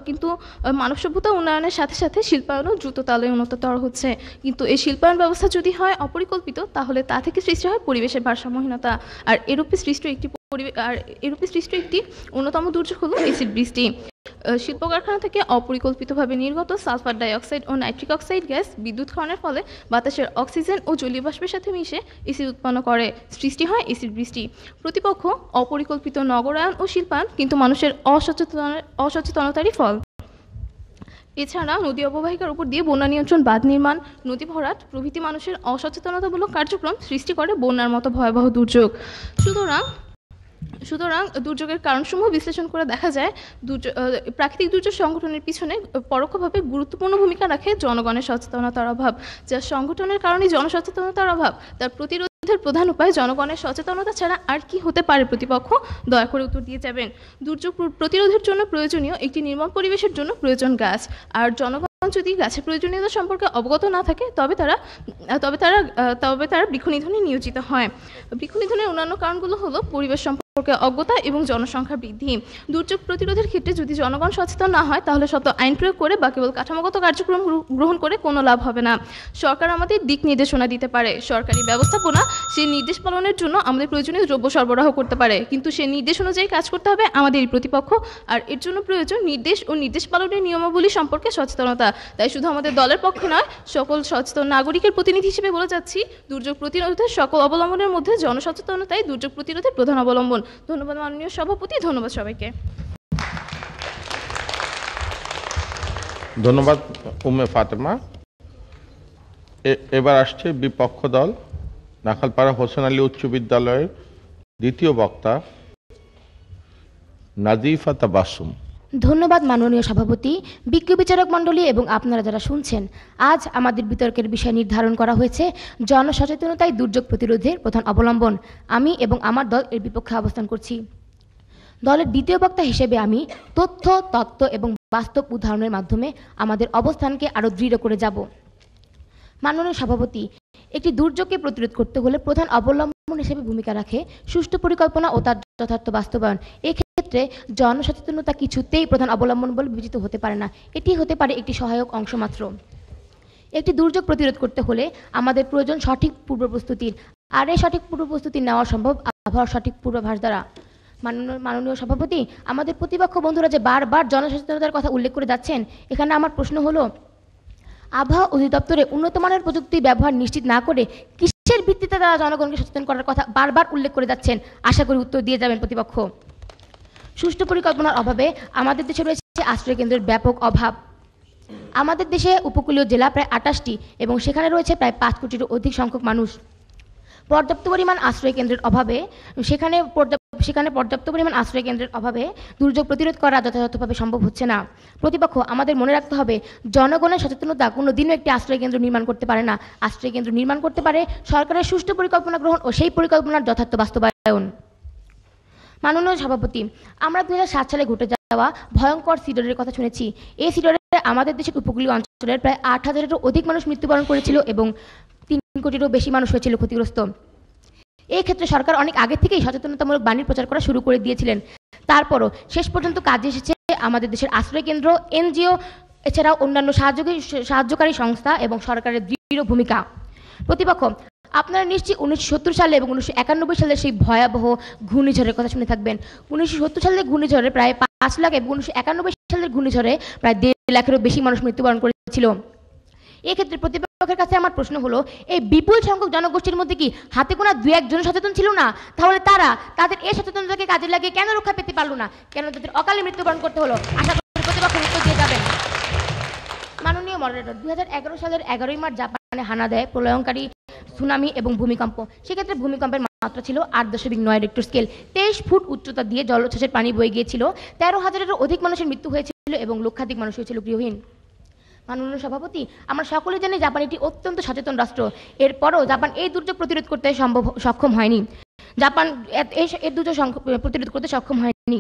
কিন্তু মানব সভ্যতা উন্নয়নের সাথে সাথে শিল্পায়নও দ্রুত তালে উন্নততর হচ্ছে। কিন্তু এই শিল্পায়ন ব্যবস্থা যদি হয় অপরিকল্পিত তাহলে তা থেকে সৃষ্টি হয় পরিবেশের ভারসাম্যহীনতা। আর এরূপে সৃষ্ট একটি অন্যতম দুর্যোগ হলো এসিড বৃষ্টি। শিল্প কারখানা থেকে অপরিকল্পিতভাবে নির্গত সালফার ডাই অক্সাইড ও নাইট্রিক অক্সাইড গ্যাস বিদ্যুৎ ক্ষরণের ফলে বাতাসের অক্সিজেন ও জলীয় বাষ্পের সাথে মিশে এসিড উৎপন্ন করে, সৃষ্টি হয় এসিড বৃষ্টি। প্রতিপক্ষ অপরিকল্পিত নগরায়ন ও শিল্পায়ন কিন্তু মানুষের অসচেতনতারই ফল। এছাড়া নদী অববাহিকার উপর দিয়ে বন্যা নিয়ন্ত্রণ বাঁধ নির্মাণ, নদী ভরাট প্রভৃতি মানুষের অসচেতনতামূলক কার্যক্রম সৃষ্টি করে বন্যার মতো ভয়াবহ দুর্যোগ। সুতরাং সুতরাং দুর্যোগের কারণসমূহ বিশ্লেষণ করে দেখা যায় প্রাকৃতিক দুর্যোগ সংগঠনের পিছনে পরোক্ষভাবে গুরুত্বপূর্ণ ভূমিকা রাখে জনগণের সচেতনতার অভাব। যা সংগঠনের কারণে জনসচেতনতার অভাব, তার প্রতিরোধের প্রধান উপায় জনগণের সচেতনতা ছাড়া আর কি হতে পারে? প্রতিপক্ষ দয়া করে উত্তর দিয়ে যাবেন। দুর্যোগ প্রতিরোধের জন্য প্রয়োজনীয় একটি নির্মল পরিবেশের জন্য প্রয়োজন গাছ, আর জনগণ যদি গাছের প্রয়োজনীয়তা সম্পর্কে অবগত না থাকে তবে তারা বৃক্ষ নিধনে নিয়োজিত হয়। বৃক্ষ নিধনের অন্যান্য কারণগুলো হলো পরিবেশ সম্পর্কে অজ্ঞতা এবং জনসংখ্যা বৃদ্ধি। দুর্যোগ প্রতিরোধের ক্ষেত্রে যদি জনগণ সচেতন না হয় তাহলে শত আইন প্রয়োগ করে বা কেবল কাঠামোগত কার্যক্রম গ্রহণ করে কোনো লাভ হবে না। সরকার আমাদের দিক নির্দেশনা দিতে পারে, সরকারি ব্যবস্থাপনা সেই নির্দেশ পালনের জন্য আমাদের প্রয়োজনীয় দ্রব্য সরবরাহ করতে পারে, কিন্তু সেই নির্দেশ অনুযায়ী কাজ করতে হবে আমাদের প্রতিপক্ষ, আর এর জন্য প্রয়োজন নির্দেশ ও নির্দেশ পালনের নিয়মাবলী সম্পর্কে সচেতনতা। তাই শুধু আমাদের দলের পক্ষে নয়, সকল সচেতন নাগরিকের প্রতিনিধি হিসেবে বলে যাচ্ছি, দুর্যোগ প্রতিরোধের সকল অবলম্বনের মধ্যে জনসচেতনতাই দুর্যোগ প্রতিরোধের প্রধান অবলম্বন। ধন্যবাদ মাননীয় সভাপতি, ধন্যবাদ সবাইকে। ধন্যবাদ উম্মে ফাতেমা। এবার আসছে বিপক্ষ দল, নাখালপাড়া হোসেন আলী উচ্চ বিদ্যালয়ের দ্বিতীয় বক্তা নাজিফা তাবাসসুম। ধন্যবাদ মাননীয় সভাপতি, বিজ্ঞ বিচারক মণ্ডলী এবং আপনারা যারা শুনছেন। আজ আমাদের বিতর্কের বিষয় নির্ধারণ করা হয়েছে জনসচেতনতাই দুর্যোগ প্রতিরোধের প্রধান অবলম্বন। আমি এবং আমার দল এর বিপক্ষে অবস্থান করছি। দলের দ্বিতীয় বক্তা হিসেবে আমি তথ্য, তত্ত্ব এবং বাস্তব উদাহরণের মাধ্যমে আমাদের অবস্থানকে আরও দৃঢ় করে যাব। মাননীয় সভাপতি, একটি দুর্যোগকে প্রতিরোধ করতে হলে প্রধান অবলম্বন হিসেবে ভূমিকা রাখে সুষ্ঠু পরিকল্পনা ও তার যথার্থ বাস্তবায়ন। এক্ষেত্রে জনসচেতনতা কিছুতেই প্রধান অবলম্বন বলে বিবেচিত হতে পারে না, এটি হতে পারে একটি সহায়ক অংশ মাত্র। একটি দুর্যোগ প্রতিরোধ করতে হলে আমাদের প্রয়োজন সঠিক পূর্ব প্রস্তুতির, আর এই সঠিক পূর্ব প্রস্তুতি নেওয়া সম্ভব আবহাওয়ার সঠিক পূর্বাভাস দ্বারা। মাননীয় সভাপতি, আমাদের প্রতিপক্ষ বন্ধুরা যে বারবার জনসচেতনতার কথা উল্লেখ করে যাচ্ছেন, এখানে আমার প্রশ্ন হলো, আবহাওয়া অধিদপ্তরে উন্নত মানের প্রযুক্তি ব্যবহার নিশ্চিত না করে কিসের ভিত্তিতে তারা জনগণকে সচেতন করার কথা বারবার উল্লেখ করে যাচ্ছেন? আশা করি উত্তর দিয়ে যাবেন প্রতিপক্ষ। সুষ্ঠু পরিকল্পনার অভাবে আমাদের দেশে রয়েছে আশ্রয় কেন্দ্রের ব্যাপক অভাব। আমাদের দেশে উপকূলীয় জেলা প্রায় 28টি এবং সেখানে রয়েছে প্রায় 5 কোটিরও অধিক সংখ্যক মানুষ। পর্যাপ্ত পরিমাণ আশ্রয় কেন্দ্রের অভাবে পর্যাপ্ত পরিমাণ আশ্রয় কেন্দ্রের অভাবে দুর্যোগ প্রতিরোধ করা যথাযথভাবে সম্ভব হচ্ছে না। প্রতিপক্ষ, আমাদের মনে রাখতে হবে, জনগণের সচেতনতা কোনো দিনও একটি আশ্রয় কেন্দ্র নির্মাণ করতে পারে না। আশ্রয় কেন্দ্র নির্মাণ করতে পারে সরকারের সুষ্ঠু পরিকল্পনা গ্রহণ ও সেই পরিকল্পনার যথার্থ বাস্তবায়ন। মাননীয় সভাপতি, আমরা 2007 সালে ঘটে যাওয়া ভয়ঙ্কর সিডরের কথা শুনেছি। এই সিডরে আমাদের দেশের উপকূলীয় অঞ্চলের প্রায় 8,000-এরও অধিক মানুষ মৃত্যুবরণ করেছিল এবং 3 কোটিরও বেশি মানুষ হয়েছিল ক্ষতিগ্রস্ত। এই ক্ষেত্রে সরকার অনেক আগে থেকেই সচেতনতামূলক বাণী প্রচার করা শুরু করে দিয়েছিলেন। তারপরও শেষ পর্যন্ত কাজে এসেছে আমাদের দেশের আশ্রয় কেন্দ্র, এনজিও, এছাড়াও অন্যান্য সাহায্যকারী সংস্থা এবং সরকারের দৃঢ় ভূমিকা। প্রতিপক্ষ, আপনারা নিশ্চয়ই 1970 সালে এবং 1991 সালের সেই ভয়াবহ ঘূর্ণিঝড়ের কথা শুনে থাকবেন। 1970 সালের ঘূর্ণিঝড়ে প্রায় 5 লাখ এবং 1991 সালের ঘূর্ণিঝড়ে প্রায় 1.5 লাখেরও বেশি মানুষ মৃত্যুবরণ করেছিল। এক্ষেত্রে প্রতিপক্ষের কাছে আমার প্রশ্ন হলো, এই বিপুল সংখ্যক জনগোষ্ঠীর মধ্যে কি হাতে গোনা 2-1 জন সচেতন ছিল না? তাহলে তাদের এই সচেতনতাকে কাজে লাগিয়ে কেন রক্ষা পেতে পারলো না? কেন তাদের অকালে মৃত্যুবরণ করতে হলো? আশা করি প্রতিপক্ষ উত্তর দিয়ে যাবেন। মাননীয় মডারেটর, 2011 সালের 11ই মার্চ জাপানে হানা দেয় প্রলয়ঙ্কারী সুনামি এবং ভূমিকম্প। সেক্ষেত্রে ভূমিকম্পের মাত্রা ছিল 8.9 রিক্টার স্কেল। 23 ফুট উচ্চতা দিয়ে জলোচ্ছ্বাসের পানি বয়ে গিয়েছিল। 13,000-এরও অধিক মানুষের মৃত্যু হয়েছিল এবং লক্ষাধিক মানুষ হয়েছিল গৃহহীন। মাননীয় সভাপতি, আমরা সকলে জানি জাপান একটি অত্যন্ত সচেতন রাষ্ট্র। এরপরও জাপান এই দুর্যোগ প্রতিরোধ করতে সক্ষম হয়নি। এই দুর্যোগ প্রতিরোধ করতে সক্ষম হয়নি।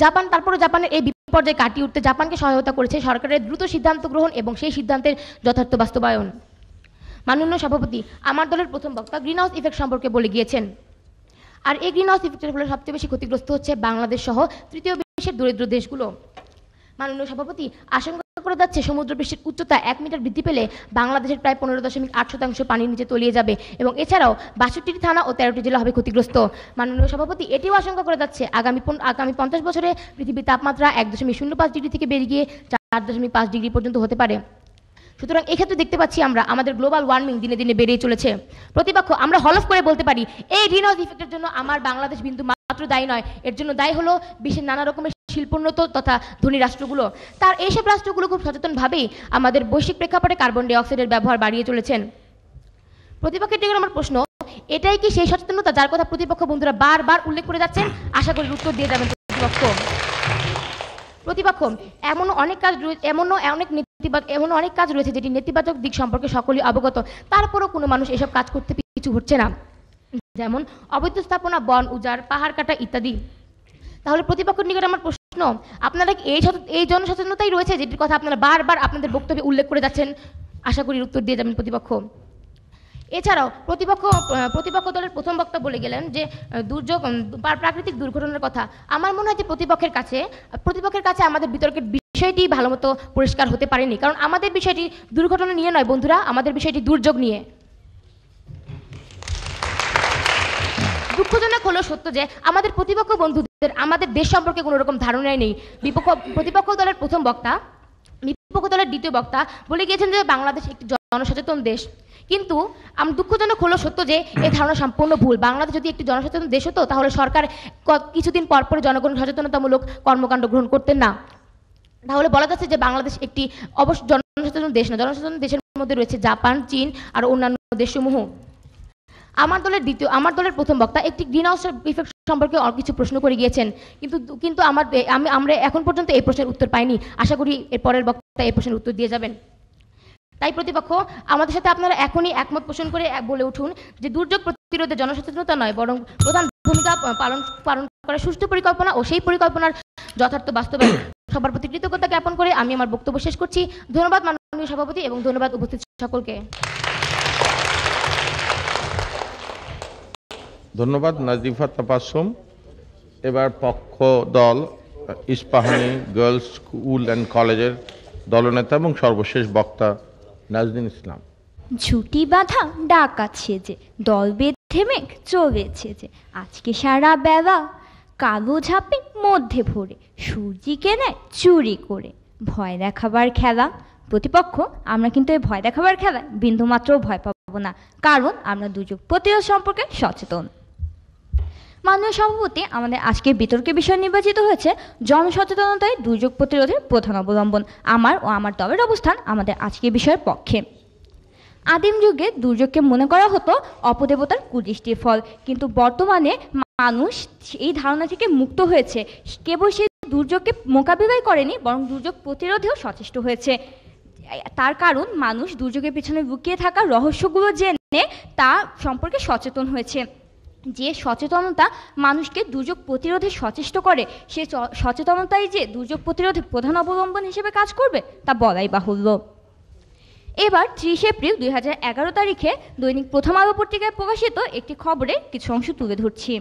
জাপানের এই বিপর্যয় কাটিয়ে উঠতে জাপানকে সহায়তা করেছে সরকারের দ্রুত সিদ্ধান্ত গ্রহণ এবং সেই সিদ্ধান্তের যথার্থ বাস্তবায়ন। মাননীয় সভাপতি, আমার দলের প্রথম বক্তা গ্রিন হাউস ইফেক্ট সম্পর্কে বলে গিয়েছেন, আর এই গ্রিন হাউস ইফেক্টের ফলে সবচেয়ে বেশি ক্ষতিগ্রস্ত হচ্ছে বাংলাদেশ সহ তৃতীয় বিশ্বের দরিদ্র দেশগুলো। মাননীয় সভাপতি, আশঙ্কা করে যাচ্ছে সমুদ্রপৃষ্ঠের উচ্চতা 1 মিটার বৃদ্ধি পেলে বাংলাদেশের প্রায় 15.8% পানির নিচে তলিয়ে যাবে এবং এছাড়াও 62টি থানা ও 13টি জেলা হবে ক্ষতিগ্রস্ত। মাননীয় সভাপতি, এটিও আশঙ্কা করে যাচ্ছে আগামী 50 বছরে পৃথিবীর তাপমাত্রা 1.05 ডিগ্রি থেকে বেড়ে গিয়ে 4.5 ডিগ্রি পর্যন্ত হতে পারে। সুতরাং এক্ষেত্রে দেখতে পাচ্ছি আমরা আমাদের গ্লোবাল ওয়ার্মিং দিনে দিনে বেড়েই চলেছে। প্রতিপক্ষ, আমরা হলফ করে বলতে পারি এই গ্রিন হাউস ইফেক্টের জন্য আমার বাংলাদেশ বিন্দু মাত্র দায়ী নয়, এর জন্য দায়ী হলো বিশ্বের নানা রকমের শিল্পোন্নত তথা ধনী রাষ্ট্রগুলো। তার এইসব রাষ্ট্রগুলো খুব সচেতনভাবেই আমাদের বৈশ্বিক প্রেক্ষাপটে কার্বন ডাই অক্সাইডের ব্যবহার বাড়িয়ে চলেছেন। প্রতিপক্ষের দিকে আমার প্রশ্ন, এটাই কি সেই সচেতনতা যার কথা প্রতিপক্ষ বন্ধুরা বারবার উল্লেখ করে যাচ্ছেন? আশা করি উত্তর দিয়ে যাবেন প্রতিপক্ষ। এমনও অনেক কাজ রয়েছে যেটি নেতিবাচক দিক সম্পর্কে সকলেই অবগত, তারপরও কোনো মানুষ এসব কাজ করতে পিছু হচ্ছে না, যেমন অবৈধ স্থাপনা, বন উজাড়, পাহাড় কাটা ইত্যাদি। তাহলে প্রতিপক্ষের নিকট আমার প্রশ্ন, আপনারা এই জনসচেতনতাই রয়েছে যেটির কথা আপনারা বারবার আপনাদের বক্তব্যে উল্লেখ করে যাচ্ছেন? আশা করি উত্তর দিয়ে যাবেন প্রতিপক্ষ। এছাড়াও প্রতিপক্ষ দলের প্রথম বক্তা বলে গেলেন যে দুর্যোগ প্রাকৃতিক দুর্ঘটনার কথা। আমার মনে হয় যে প্রতিপক্ষের কাছে আমাদের বিতর্কের বিষয়টি ভালো মতো পরিষ্কার হতে পারেনি, কারণ আমাদের বিষয়টি দুর্ঘটনা নিয়ে নয় বন্ধুরা, আমাদের বিষয়টি দুর্যোগ নিয়ে। দুঃখজনক হলো সত্য যে আমাদের প্রতিপক্ষ বন্ধুদের আমাদের দেশ সম্পর্কে কোনো রকম ধারণাই নেই। প্রতিপক্ষ দলের প্রথম বক্তা, বিপক্ষ দলের দ্বিতীয় বক্তা বলে গিয়েছেন যে বাংলাদেশ একটি জনসচেতন দেশ, কিন্তু দুঃখজনক হলো সত্য যে এই ধারণা সম্পূর্ণ ভুল। বাংলাদেশ যদি একটি জনসচেতন দেশ হতো তাহলে সরকার কিছুদিন পর পর জনগণ সচেতনতামূলক কর্মকাণ্ড গ্রহণ করতেন না। তাহলে বলা যাচ্ছে যে বাংলাদেশ একটি অবশ্য জনসচেতন দেশ না। জনসচেতন দেশের মধ্যে রয়েছে জাপান, চীন আর অন্যান্য দেশসমূহ। আমার দলের প্রথম বক্তা একটি গ্রিন হাউস ইফেক্ট সম্পর্কে কিছু প্রশ্ন করে গিয়েছেন, কিন্তু আমরা এখন পর্যন্ত এই প্রশ্নের উত্তর পাইনি। আশা করি এর পরের বক্তা এই প্রশ্নের উত্তর দিয়ে যাবেন। তাই প্রতিপক্ষ, আমাদের সাথে আপনারা এখনই একমত পোষণ করে বলে উঠুন যে দুর্যোগ প্রতিরোধে জনসচেতনতা নয়, বরং প্রধান ভূমিকা পালন করা সুষ্ঠু পরিকল্পনা ও সেই পরিকল্পনার যথার্থ বাস্তবায়ন। সবার প্রতি কৃতজ্ঞতা জ্ঞাপন করে আমি আমার বক্তব্য শেষ করছি। ধন্যবাদ মাননীয় সভাপতি এবং ধন্যবাদ উপস্থিত সকলকে। ধন্যবাদ নাজিফা তাবাসসুম। এবার পক্ষ দল ইস্পাহানি গার্লস স্কুল অ্যান্ড কলেজের দলনেতা এবং সর্বশেষ বক্তা নাজনীন ইসলাম। ঝুটি বাঁধা ডাকাত সেজে দল বেঁধে মেঘ চলেছে যে, আজকে সারা বেলা কালো ঝাপে মধ্যে ভরে সূর্যিকে নেয় চুরি করে। ভয় দেখাবার খেলা। প্রতিপক্ষ, আমরা কিন্তু এই ভয় দেখাবার খেলায় বিন্দুমাত্র ভয় পাবো না, কারণ আমরা দুর্যোগ প্রতিরোধ সম্পর্কে সচেতন। মাননীয় সভাপতি, আমাদের আজকের বিতর্কের বিষয় নির্বাচিত হয়েছে জনসচেতনতায় দুর্যোগ প্রতিরোধের প্রধান অবলম্বন। আমার ও আমার দলের অবস্থান আমাদের আজকের বিষয়ের পক্ষে। আদিম যুগে দুর্যোগকে মনে করা হতো অপদেবতার কুদৃষ্টির ফল, কিন্তু বর্তমানে মানুষ এই ধারণা থেকে মুক্ত হয়েছে। কেবল সেই দুর্যোগকে মোকাবিলাই করেনি, বরং দুর্যোগ প্রতিরোধেও সচেষ্ট হয়েছে। তার কারণ মানুষ দুর্যোগের পিছনে লুকিয়ে থাকা রহস্যগুলো জেনে তা সম্পর্কে সচেতন হয়েছে। যে সচেতনতা মানুষকে দুর্যোগ প্রতিরোধে সচেষ্ট করে, সে সচেতনতাই যে দুর্যোগ প্রতিরোধে প্রধান অবলম্বন হিসেবে কাজ করবে তা বলাই বাহুল্য। এবার 30 এপ্রিল 2011 তারিখে দৈনিক প্রথম আলো পত্রিকায় প্রকাশিত একটি খবরে কিছু অংশ তুলে ধরছি।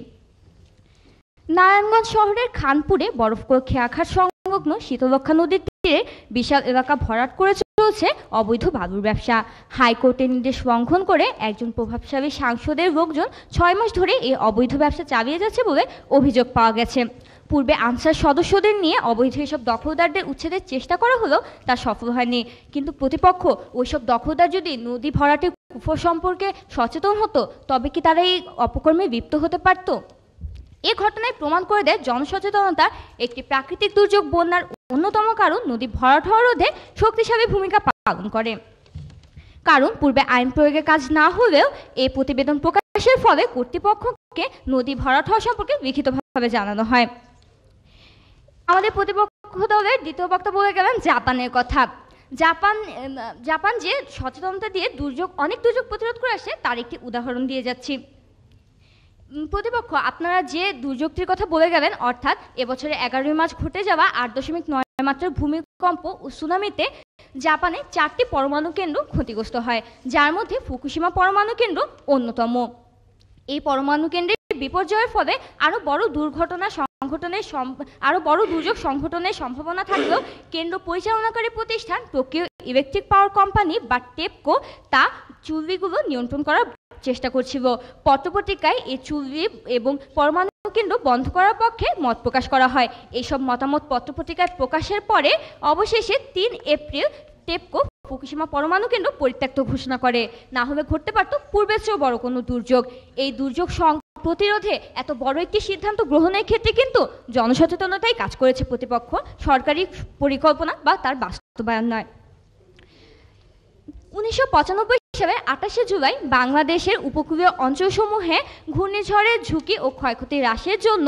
নারায়ণগঞ্জ শহরের খানপুরে বরফকুড়ো খেয়াঘাট সংলগ্ন শীতলক্ষা নদীর তীরে বিশাল এলাকা ভরাট করে চলছে অবৈধ বালুর ব্যবসা। হাইকোর্টের নির্দেশ লঙ্ঘন করে একজন প্রভাবশালী সাংসদের লোকজন 6 মাস ধরে এই অবৈধ ব্যবসা চালিয়ে যাচ্ছে বলে অভিযোগ পাওয়া গেছে। পূর্বে আনসার সদস্যদের নিয়ে অবৈধ এসব দখলদারদের উচ্ছেদের চেষ্টা করা হলেও তা সফল হয়নি, কিন্তু প্রতিপক্ষ ওইসব দখলদার যদি নদী ভরাটের কুফল সম্পর্কে সচেতন হতো তবে কি তারা এই অপকর্মে লিপ্ত হতে পারত? এ ঘটনায় প্রমাণ করে দেয় জনসচেতনতার একটি প্রাকৃতিক দুর্যোগ বন্যার অন্যতম কারণ নদী ভরাট হওয়া রোধে শক্তিশালী ভূমিকা পালন করে। কারণ পূর্বে আইন প্রয়োগের কাজ না হলেও এই প্রতিবেদন প্রকাশের ফলে কর্তৃপক্ষকে নদী ভরাট হওয়া সম্পর্কে লিখিতভাবে জানানো হয়। আমাদের প্রতিপক্ষ দলের দ্বিতীয় বক্তা বলে গেলেন জাপানের কথা। জাপান যে সচেতনতা দিয়ে অনেক দুর্যোগ প্রতিরোধ করে আসে তার একটি উদাহরণ দিয়ে যাচ্ছি। প্রতিপক্ষ, আপনারা যে দুর্যোগটির কথা বলে গেলেন, অর্থাৎ এবছরে 11 মার্চ ঘটে যাওয়া 8.9 মাত্রার ভূমিকম্প ও সুনামিতে জাপানে 4টি পরমাণু কেন্দ্র ক্ষতিগ্রস্ত হয়, যার মধ্যে ফুকুশিমা পরমাণু কেন্দ্র অন্যতম। এই পরমাণু কেন্দ্রের বিপর্যয়ের ফলে আরও বড় দুর্যোগ সংঘটনের সম্ভাবনা থাকলেও কেন্দ্র পরিচালনাকারী প্রতিষ্ঠান টোকিও ইলেকট্রিক পাওয়ার কোম্পানি বা টেপকো তা চুল্লিগুলো নিয়ন্ত্রণ করার চেষ্টা করছিল। পত্রপত্রিকায় এই চুল্লি এবং পরমাণু কেন্দ্র বন্ধ করার পক্ষে মত প্রকাশ করা হয়। এইসব মতামত পত্রপত্রিকায় প্রকাশের পরে অবশেষে 3 এপ্রিল টেপকো ফুকুশিমা পরমাণু কেন্দ্র পরিত্যক্ত ঘোষণা করে। না হলে ঘটতে পারত পূর্বের চেয়েও বড় কোনো দুর্যোগ। এই দুর্যোগ প্রতিরোধে এত বড় একটি সিদ্ধান্ত গ্রহণের ক্ষেত্রে কিন্তু জনসচেতনতাই কাজ করেছে প্রতিপক্ষ, সরকারি পরিকল্পনা বা তার বাস্তবায়ন নয়। 1995 হিসাবে 28শে জুলাই বাংলাদেশের উপকূলীয় অঞ্চলসমূহে ঘূর্ণিঝড়ের ঝুঁকি ও ক্ষয়ক্ষতি হ্রাসের জন্য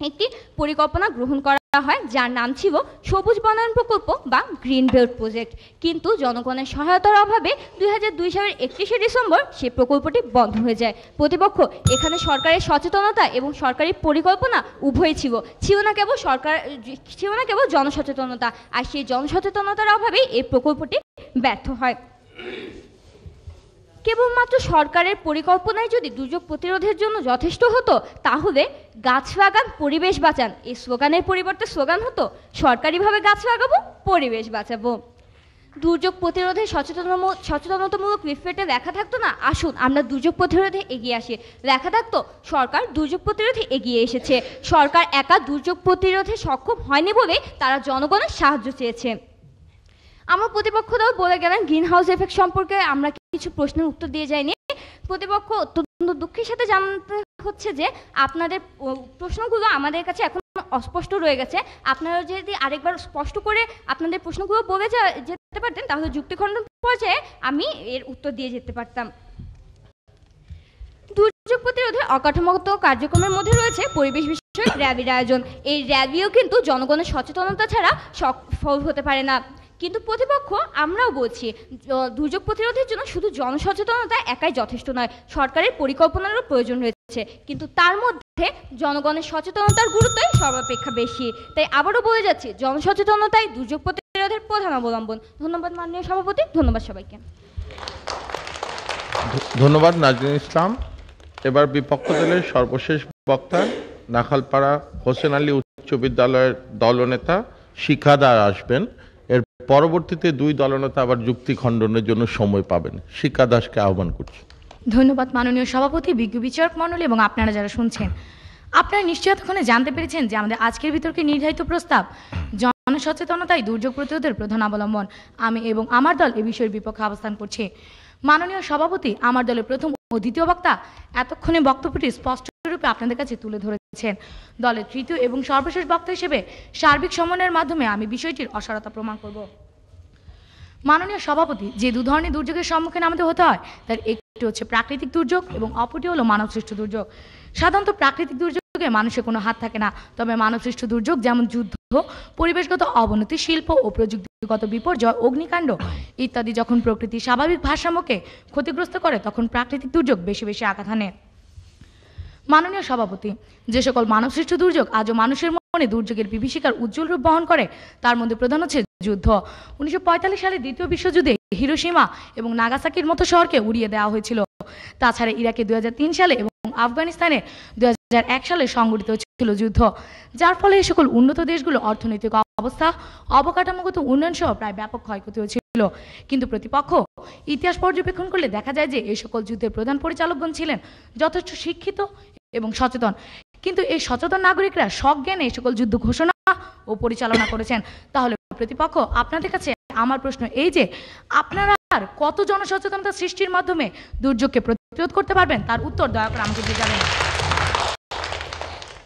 একটি পরিকল্পনা গ্রহণ করা হয়, যার নাম ছিল সবুজ বনায়ন প্রকল্প বা গ্রিন বেল্ট প্রজেক্ট। কিন্তু জনগণের সহায়তার অভাবে 2002 সালের 31শে ডিসেম্বর সে প্রকল্পটি বন্ধ হয়ে যায়। প্রতিপক্ষ এখানে সরকারের সচেতনতা এবং সরকারি পরিকল্পনা উভয়ই ছিল না কেবল জনসচেতনতা, আর সেই জনসচেতনতার অভাবেই এই প্রকল্পটি ব্যর্থ হয়। কেবলমাত্র সরকারের পরিকল্পনায় যদি দুর্যোগ প্রতিরোধের জন্য যথেষ্ট হতো, তাহলে গাছ লাগান পরিবেশ বাঁচান এই স্লোগানের পরিবর্তে স্লোগান হতো সরকারিভাবে গাছ লাগাবো পরিবেশ বাঁচাবো। দুর্যোগ প্রতিরোধে সচেতনতামূলক লিফলেটে লেখা থাকতো না, আসুন আমরা দুর্যোগ প্রতিরোধে এগিয়ে আসি। লেখা থাকতো সরকার দুর্যোগ প্রতিরোধে এগিয়ে এসেছে, সরকার একা দুর্যোগ প্রতিরোধে সক্ষম হয়নি বলে তারা জনগণের সাহায্য চেয়েছে। আমার প্রতিপক্ষ দল বলে গেলেন গ্রিন হাউস এফেক্ট সম্পর্কে আমরা কিছু প্রশ্নের উত্তর দিয়ে যাইনি। প্রতিপক্ষ অত্যন্ত দুঃখের সাথে জানতে হচ্ছে যে আপনাদের প্রশ্নগুলো আমাদের কাছে এখন অস্পষ্ট রয়ে গেছে। আপনারা যদি আরেকবার স্পষ্ট করে আপনাদের প্রশ্নগুলো বলে যেতে পারতেন, তাহলে যুক্তিখণ্ডন পর্যায়ে আমি এর উত্তর দিয়ে যেতে পারতাম। দুর্যোগ প্রতিরোধে অকাঠামোগত কার্যক্রমের মধ্যে রয়েছে পরিবেশ বিষয়ক র্যালির আয়োজন। এই র্যালিও কিন্তু জনগণের সচেতনতা ছাড়া সফল হতে পারে না। কিন্তু প্রতিপক্ষ আমরাও বলছি দুর্যোগ প্রতিরোধের জন্য শুধু জনসচেতনতা একাই যথেষ্ট নয়, সরকারের পরিকল্পনারও প্রয়োজন রয়েছে। কিন্তু তার মধ্যে জনগণের সচেতনতার গুরুত্বই সর্বাপেক্ষা বেশি। তাই আবারও বলে যাচ্ছি জনসচেতনতাই দুর্যোগ প্রতিরোধের প্রধান অবলম্বন। ধন্যবাদ মাননীয় সভাপতি, ধন্যবাদ সবাইকে। ধন্যবাদ নাজনীন ইসলাম। এবার বিপক্ষ দলের সর্বশেষ বক্তা নাখালপাড়া হোসেন আলী উচ্চ বিদ্যালয়ের দলনেতা শিখাদার আসবেন। এর পরবর্তীতে দুই দলনেতা আবার যুক্তি খণ্ডনের জন্য সময় পাবেন। শিক্ষা দাসকে আহ্বান করছি। ধন্যবাদ মাননীয় সভাপতি, বিজ্ঞ বিচারক মণ্ডলী এবং আপনারা যারা শুনছেন। আপনারা নিশ্চয়ই এতক্ষণে জানতে পেরেছেন যে আমাদের আজকের বিতর্কে নির্ধারিত প্রস্তাব জনসচেতনতাই দুর্যোগ প্রতিরোধের প্রধান অবলম্বন। আমি এবং আমার দল এ বিষয়ের বিপক্ষে অবস্থান করছি। মাননীয় সভাপতি আমার দলের প্রথম ও দ্বিতীয় বক্তা এতক্ষণে বক্তব্যটি স্পষ্টরূপে আপনাদের কাছে তুলে ধরেছেন। দলের তৃতীয় এবং সর্বশেষ বক্তা হিসেবে সার্বিক সমন্বয়ের মাধ্যমে আমি বিষয়টির অসারতা প্রমাণ করব। মাননীয় সভাপতি, যে দু ধরনের দুর্যোগের সম্মুখীন আমাদের হতে হয় তার একটি হচ্ছে প্রাকৃতিক দুর্যোগ এবং অপরটি হলো মানবসৃষ্ট দুর্যোগ। সাধারণত প্রাকৃতিক দুর্যোগে মানুষের কোনো হাত থাকে না, তবে মানবসৃষ্ট দুর্যোগ যেমন যুদ্ধ, পরিবেশগত অবনতি, শিল্প ও প্রযুক্তিগত বিপর্যয়, অগ্নিকাণ্ড ইত্যাদি যখন প্রকৃতির স্বাভাবিক ভারসাম্যকে ক্ষতিগ্রস্ত করে তখন প্রাকৃতিক দুর্যোগ বেশি বেশি আঘাত হানে। মাননীয় সভাপতি, যে সকল মানবসৃষ্ট দুর্যোগ আজও মানুষের মনে দুর্যোগের বিভীষিকার উজ্জ্বল রূপ বহন করে তার মধ্যে প্রধান হচ্ছে যুদ্ধ। 1945 সালে দ্বিতীয় বিশ্বযুদ্ধে হিরোশিমা এবং নাগাসাকির মতো শহরকে উড়িয়ে দেওয়া হয়েছিল। তাছাড়া ইরাকে 2003 সালে এবং আফগানিস্তানে 2001 সালে সংঘটিত হয়েছিল যুদ্ধ, যার ফলে এই সকল উন্নত দেশগুলো অর্থনৈতিক অবস্থা, অবকাঠামোগত উন্নয়ন সহ প্রায় ব্যাপক ক্ষয়ক্ষতি হয়েছিল। কিন্তু প্রতিপক্ষ ইতিহাস পর্যবেক্ষণ করলে দেখা যায় যে এই সকল যুদ্ধের প্রধান পরিচালকগণ ছিলেন যথেষ্ট শিক্ষিত এবং সচেতন। কিন্তু এই সচেতন নাগরিকরা সজ্ঞানে এই সকল যুদ্ধ ঘোষণা ও পরিচালনা করেছেন। তাহলে প্রতিপক্ষ, আপনাদের কাছে আমার প্রশ্ন এই যে আপনারা আর কত জনসচেতনতা সৃষ্টির মাধ্যমে দুর্যোগকে প্রতিরোধ করতে পারবেন, তার উত্তর দয়া করে আমাকে দিয়ে যাবেন।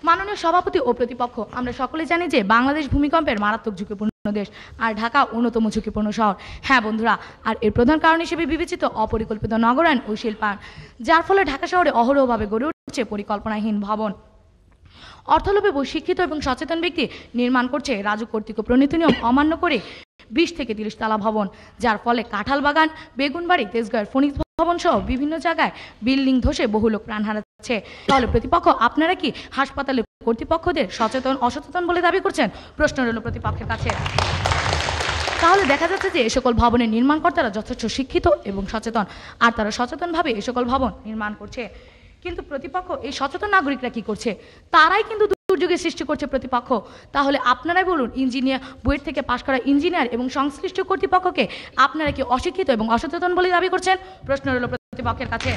মাননীয় সভাপতি ও প্রতিপক্ষ, আমরা সকলে জানি যে বাংলাদেশ ভূমিকম্পের মারাত্মক ঝুঁকিপূর্ণ দেশ, আর ঢাকা অন্যতম ঝুঁকিপূর্ণ শহর। হ্যাঁ বন্ধুরা, আর এর প্রধান কারণ হিসেবে বিবেচিত অপরিকল্পিত নগরায়ন ও শিল্পায়ন, যার ফলে ঢাকা শহরে অহরহভাবে গড়ে উঠছে পরিকল্পনাহীন ভবন। অর্থলোভে শিক্ষিত এবং সচেতন ব্যক্তি নির্মাণ করছে রাজুক কর্তৃক প্রণীত নিয়ম অমান্য করে 20 থেকে 30 তলা ভবন, যার ফলে কাঁঠাল বাগান, বেগুনবাড়ি, তেজগাঁয়ের ফোনিক্স ভবন সহ বিভিন্ন জায়গায় বিল্ডিং ধসে বহু লোক প্রাণ হারাচ্ছে। তাহলে প্রতিপক্ষ, আপনারা কি হাসপাতালে কর্তৃপক্ষদের সচেতন অসচেতন বলে দাবি করছেন? প্রশ্ন রইল প্রতিপক্ষের কাছে। তাহলে দেখা যাচ্ছে যে এ সকল ভবনের নির্মাণকর্তারা যথেষ্ট শিক্ষিত এবং সচেতন, আর তারা সচেতনভাবে এ সকল ভবন নির্মাণ করছে। কিন্তু প্রতিপক্ষ, এই সচেতন নাগরিকরা কি করছে? তারাই কিন্তু দুর্যোগের সৃষ্টি করছে প্রতিপক্ষ। তাহলে আপনারাই বলুন, ইঞ্জিনিয়ার, বুয়েট থেকে পাশ করা ইঞ্জিনিয়ার এবং সংশ্লিষ্ট কর্তৃপক্ষকে আপনারা কি অশিক্ষিত এবং অসচেতন বলে দাবি করছেন? প্রশ্ন রইল প্রতিপক্ষের কাছে।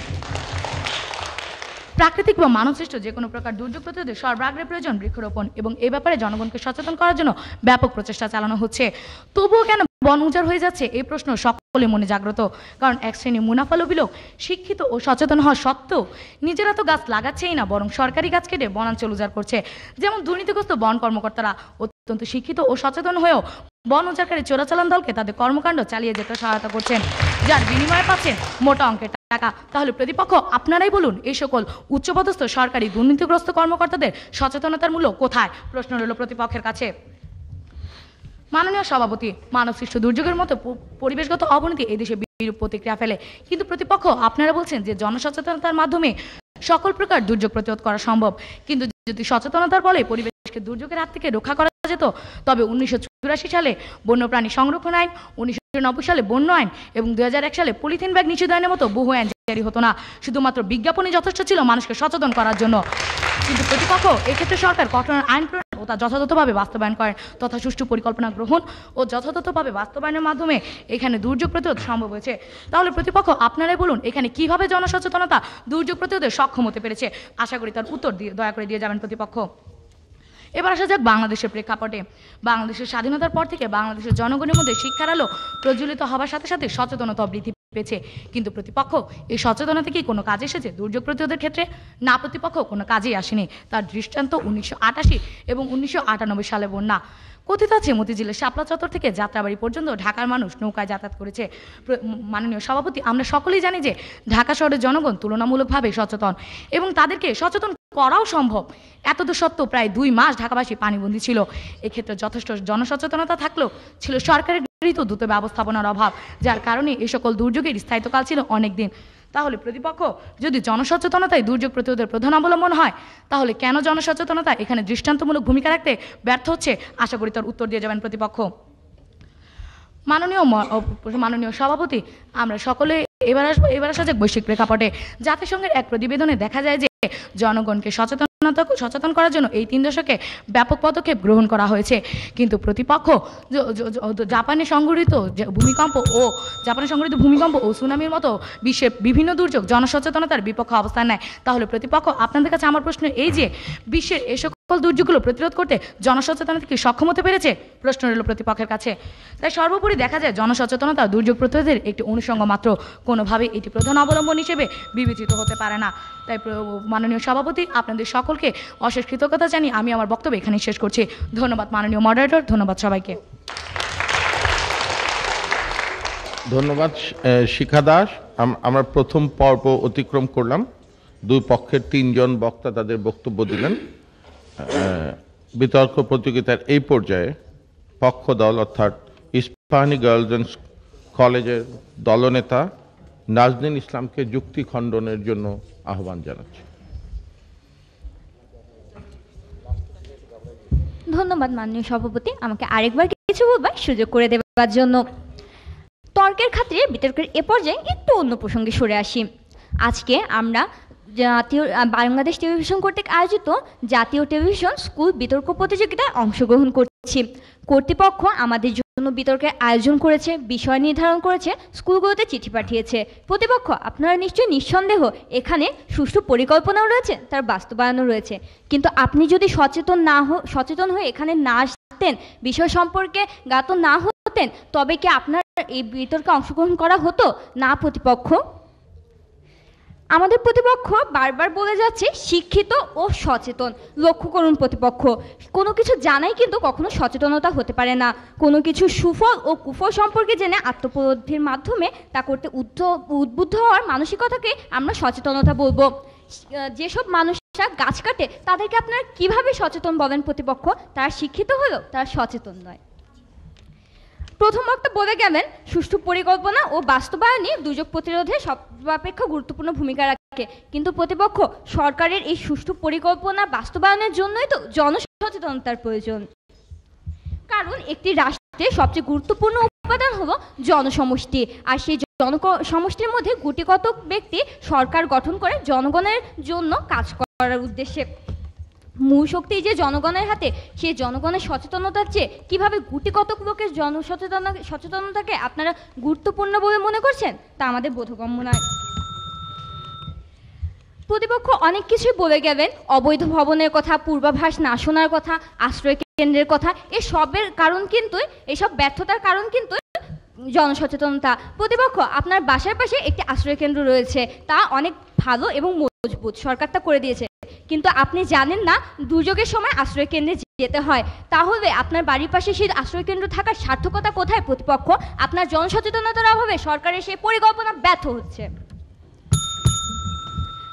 প্রাকৃতিক বা মানবসৃষ্ট যে কোনো প্রকার দুর্যোগ প্রতিরোধে সর্বাগ্রে প্রয়োজন বৃক্ষরোপণ, এবং এ ব্যাপারে জনগণকে সচেতন করার জন্য ব্যাপক প্রচেষ্টা চালানো হচ্ছে। তবুও কেন বন উজাড় হয়ে যাচ্ছে এই প্রশ্ন সকলে মনে জাগ্রত। কারণ এক শ্রেণী মুনাফালোভী লোক শিক্ষিত ও সচেতন হওয়া সত্ত্বেও নিজেরা তো গাছ লাগাচ্ছেই না, বরং সরকারি গাছ কেটে বনাঞ্চল উজাড় করছে। যেমন দুর্নীতিগ্রস্ত বন কর্মকর্তারা অত্যন্ত শিক্ষিত ও সচেতন হয়েও বন উজাড়কারী চোরাচালান দলকে তাদের কর্মকাণ্ড চালিয়ে যেতে সহায়তা করছেন, যার বিনিময়ে পাচ্ছেন মোটা অঙ্কের টাকা। তাহলে প্রতিপক্ষ আপনারাই বলুন, এই সকল উচ্চপদস্থ সরকারি দুর্নীতিগ্রস্ত কর্মকর্তাদের সচেতনতার মূল্য কোথায়? প্রশ্ন রইল প্রতিপক্ষের কাছে। মাননীয় সভাপতি, মানব সৃষ্ট দুর্যোগের মতো পরিবেশগত অবনতি এই দেশে বিরূপ প্রতিক্রিয়া ফেলে, কিন্তু প্রতিপক্ষ আপনারা বলছেন যে জনসচেতনতার মাধ্যমে সকল প্রকার দুর্যোগ প্রতিরোধ করা সম্ভব। কিন্তু যদি সচেতনতার ফলে পরিবেশকে দুর্যোগের হাত থেকে রক্ষা করা যেত, তবে 1984 সালে বন্যপ্রাণী সংরক্ষণ আইন, 1990 সালে বন্য আইন এবং 2001 সালে পলিথিন ব্যাগ নিষেধ আইনের মতো বহু আইন জারি হতো না। শুধুমাত্র বিজ্ঞাপনই যথেষ্ট ছিল মানুষকে সচেতন করার জন্য। কিন্তু প্রতিপক্ষ এক্ষেত্রে সরকার কঠোর আইন প্রণয়ন ও তা যথাযথভাবে বাস্তবায়ন করেন তথা সুষ্ঠু পরিকল্পনা গ্রহণ ও যথাযথভাবে বাস্তবায়নের মাধ্যমে এখানে দুর্যোগ প্রতিরোধ সম্ভব হয়েছে। তাহলে প্রতিপক্ষ আপনারাই বলুন, এখানে কিভাবে জনসচেতনতা দুর্যোগ প্রতিরোধে সক্ষম হতে পেরেছে? আশা করি তার উত্তর দয়া করে দিয়ে যাবেন প্রতিপক্ষ। এবার আসা যাক বাংলাদেশের প্রেক্ষাপটে। বাংলাদেশের স্বাধীনতার পর থেকে বাংলাদেশের জনগণের মধ্যে শিক্ষার আলো প্রজ্বলিত হওয়ার সাথে সাথে সচেতনতা বৃদ্ধি পেয়েছে, কিন্তু প্রতিপক্ষ এই সচেতনতা কি কোনো কাজে এসেছে দুর্যোগ প্রতিরোধের ক্ষেত্রে? না, প্রতিপক্ষ কোনো কাজেই আসেনি। তার দৃষ্টান্ত 1988 এবং 1998 সালে বন্যা। কথিত আছে মতিঝিলের শাপলা চত্বর থেকে যাত্রাবাড়ি পর্যন্ত ঢাকার মানুষ নৌকায় যাতায়াত করেছে। মাননীয় সভাপতি, আমরা সকলেই জানি যে ঢাকা শহরের জনগণ তুলনামূলকভাবে সচেতন এবং তাদেরকে সচেতন করাও সম্ভব। এতদ সত্ত্বেও প্রায় 2 মাস ঢাকাবাসী পানিবন্দী ছিল। এক্ষেত্রে যথেষ্ট জনসচেতনতা থাকলেও ছিল সরকারের গৃহীত দ্রুত ব্যবস্থাপনার অভাব, যার কারণে এই সকল দুর্যোগের স্থায়িত্বকাল ছিল অনেক দিন। তাহলে প্রতিপক্ষ যদি জনসচেতনতায় দুর্যোগ প্রতিরোধের প্রধান অবলম্বন হয়, তাহলে কেন জনসচেতনতা এখানে দৃষ্টান্তমূলক ভূমিকা রাখতে ব্যর্থ হচ্ছে? আশা করি তার উত্তর দিয়ে যাবেন প্রতিপক্ষ। মাননীয় সভাপতি, আমরা সকলে এবার আসা যাক বৈশ্বিক প্রেক্ষাপটে। জাতিসংঘের এক প্রতিবেদনে দেখা যায় যে জনগণকে সচেতন করার জন্য এই 3 দশকে ব্যাপক পদক্ষেপ গ্রহণ করা হয়েছে, কিন্তু প্রতিপক্ষ জাপানে সংঘটিত ভূমিকম্প ও সুনামির মতো বিশ্বের বিভিন্ন দুর্যোগ জনসচেতনতার বিপক্ষে অবস্থান নেয়। তাহলে প্রতিপক্ষ আপনাদের কাছে আমার প্রশ্ন এই যে বিশ্বের এই সকল দুর্যোগগুলো প্রতিরোধ করতে জনসচেতনতা কি সক্ষম হতে পেরেছে? প্রশ্ন রইল প্রতিপক্ষের কাছে। তাই সর্বোপরি দেখা যায় জনসচেতনতা দুর্যোগ প্রতিরোধের একটি অনুষঙ্গ মাত্র, কোনোভাবে এটি প্রধান অবলম্বন হিসেবে বিবেচিত হতে পারে না। তাই মাননীয় সভাপতি, আপনাদের সকলকে অশেষ কৃতজ্ঞতা জানিয়ে আমি আমার বক্তব্য এখানেই শেষ করছি। ধন্যবাদ মাননীয় মডারেটর, ধন্যবাদ সবাইকে। ধন্যবাদ শিখা দাস। আমরা প্রথম পর্ব অতিক্রম করলাম। 2 পক্ষের 3 জন বক্তা তাদের বক্তব্য দিলেন। বিতর্ক প্রতিযোগিতার এই পর্যায়ে পক্ষ দল অর্থাৎ ইস্পাহানি গার্লস অ্যান্ড কলেজের দলনেতা নাজনীন ইসলামকে যুক্তি খণ্ডনের জন্য আহ্বান জানাচ্ছি। ধন্যবাদ মাননীয় সভাপতি, আমাকে আরেকবার কিছু বলবার সুযোগ করে দেওয়ার জন্য। তর্কের খাতিরে বিতর্কের এ পর্যায়ে একটু অন্য প্রসঙ্গে সরে আসি। আজকে আমরা বাংলাদেশ টেলিভিশন কর্তৃক আয়োজিত জাতীয় টেলিভিশন স্কুল বিতর্ক প্রতিযোগিতায় অংশগ্রহণ করছি। কর্তৃপক্ষ আমাদের জন্য বিতর্কের আয়োজন করেছে, বিষয় নির্ধারণ করেছে, স্কুলগুলোতে চিঠি পাঠিয়েছে। প্রতিপক্ষ আপনারা নিশ্চয়ই নিঃসন্দেহ এখানে সুষ্ঠু পরিকল্পনাও রয়েছে, তার বাস্তবায়নও রয়েছে। কিন্তু আপনি যদি সচেতন হয়ে এখানে না আসতেন, বিষয় সম্পর্কে জ্ঞাত না হতেন, তবে কি আপনার এই বিতর্কে অংশগ্রহণ করা হতো না? প্রতিপক্ষ, আমাদের প্রতিপক্ষ বারবার বলে যাচ্ছে শিক্ষিত ও সচেতন। লক্ষ্য করুন প্রতিপক্ষ, কোনো কিছু জানাই কিন্তু কখনো সচেতনতা হতে পারে না। কোনো কিছু সুফল ও কুফল সম্পর্কে জেনে আত্মপলব্ধির মাধ্যমে তা করতে উদ্বুদ্ধ হওয়ার মানসিকতাকে আমরা সচেতনতা বলবো। যেসব মানুষরা গাছ কাটে তাদেরকে আপনারা কিভাবে সচেতন বলেন প্রতিপক্ষ? তারা শিক্ষিত হলেও তারা সচেতন নয়। প্রথম বক্তা বলে গেলেন সুষ্ঠু পরিকল্পনা ও বাস্তবায়নে দুর্যোগ প্রতিরোধে সর্বাপেক্ষা গুরুত্বপূর্ণ ভূমিকা রাখে, কিন্তু প্রতিপক্ষ সরকারের এই সুষ্ঠু পরিকল্পনা বাস্তবায়নের জন্যই তো জনসচেতনতার প্রয়োজন। কারণ একটি রাষ্ট্রের সবচেয়ে গুরুত্বপূর্ণ উপাদান হলো জনসমষ্টি, আর সেই জনসমষ্টির মধ্যে গুটি কতক ব্যক্তি সরকার গঠন করে জনগণের জন্য কাজ করার উদ্দেশ্যে। মূল শক্তি যে জনগণের হাতে, সেই জনগণের সচেতনতার চেয়ে কিভাবে গুটি কতক লোকের সচেতনতাকে আপনারা গুরুত্বপূর্ণ বলে মনে করছেন তা আমাদের বোধগম্য নয়। প্রতিপক্ষ অনেক কিছুই বলে গেলেন, অবৈধ ভবনের কথা, পূর্বাভাস না শোনার কথা, আশ্রয় কেন্দ্রের কথা। এসবের কারণ কিন্তু, এসব ব্যর্থতার কারণ কিন্তু জনসচেতনতা। প্রতিপক্ষ, আপনার বাসার পাশে একটি আশ্রয় কেন্দ্র রয়েছে, তা অনেক ভালো এবং মজবুত, সরকার তা করে দিয়েছে, কিন্তু আপনি জানেন না দুর্যোগের সময় আশ্রয় কেন্দ্রে যেতে হয়। তাহলে আপনার বাড়ির পাশে সেই আশ্রয় কেন্দ্র থাকার সার্থকতা কোথায়? প্রতিপক্ষ, আপনার জনসচেতনতার অভাবে সরকারের সেই পরিকল্পনা ব্যর্থ হচ্ছে।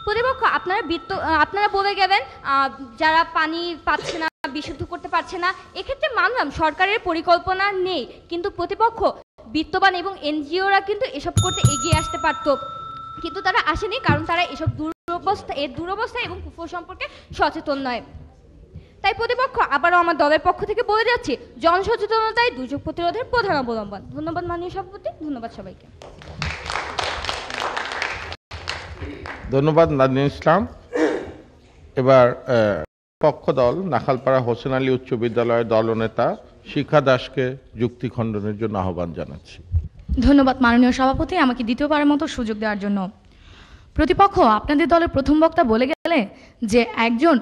প্রতিপক্ষ, আপনারা বলে গেলেন যারা পানি পাচ্ছে না, বিশুদ্ধ করতে পারছে না, এক্ষেত্রে মানলাম সরকারের পরিকল্পনা নেই, কিন্তু প্রতিপক্ষ বিত্তবান এবং এনজিওরা কিন্তু এসব করতে এগিয়ে আসতে পারত, কিন্তু তারা আসেনি, কারণ তারা এসব দুরবস্থা এবং কুফল সম্পর্কে সচেতন নয়। তাই প্রতিপক্ষ, আবারও আমার দলের পক্ষ থেকে বলে যাচ্ছি, জনসচেতনতাই দুর্যোগ প্রতিরোধের প্রধান অবলম্বন। ধন্যবাদ মাননীয় সভাপতি, ধন্যবাদ সবাইকে। ধন্যবাদ নাজনীন ইসলাম। এবার পক্ষ দল নাখালপাড়া হোসেন আলী উচ্চ বিদ্যালয়ের দলনেতা শিখা দাসকে যুক্তি খণ্ডনের জন্য আহ্বান জানাচ্ছি। ধন্যবাদ মাননীয় সভাপতি, আমাকে দ্বিতীয়বারের মতো সুযোগ দেওয়ার জন্য। প্রতিপক্ষ, আপনাদের দলের প্রথম বক্তা বলে গেলে যে একজন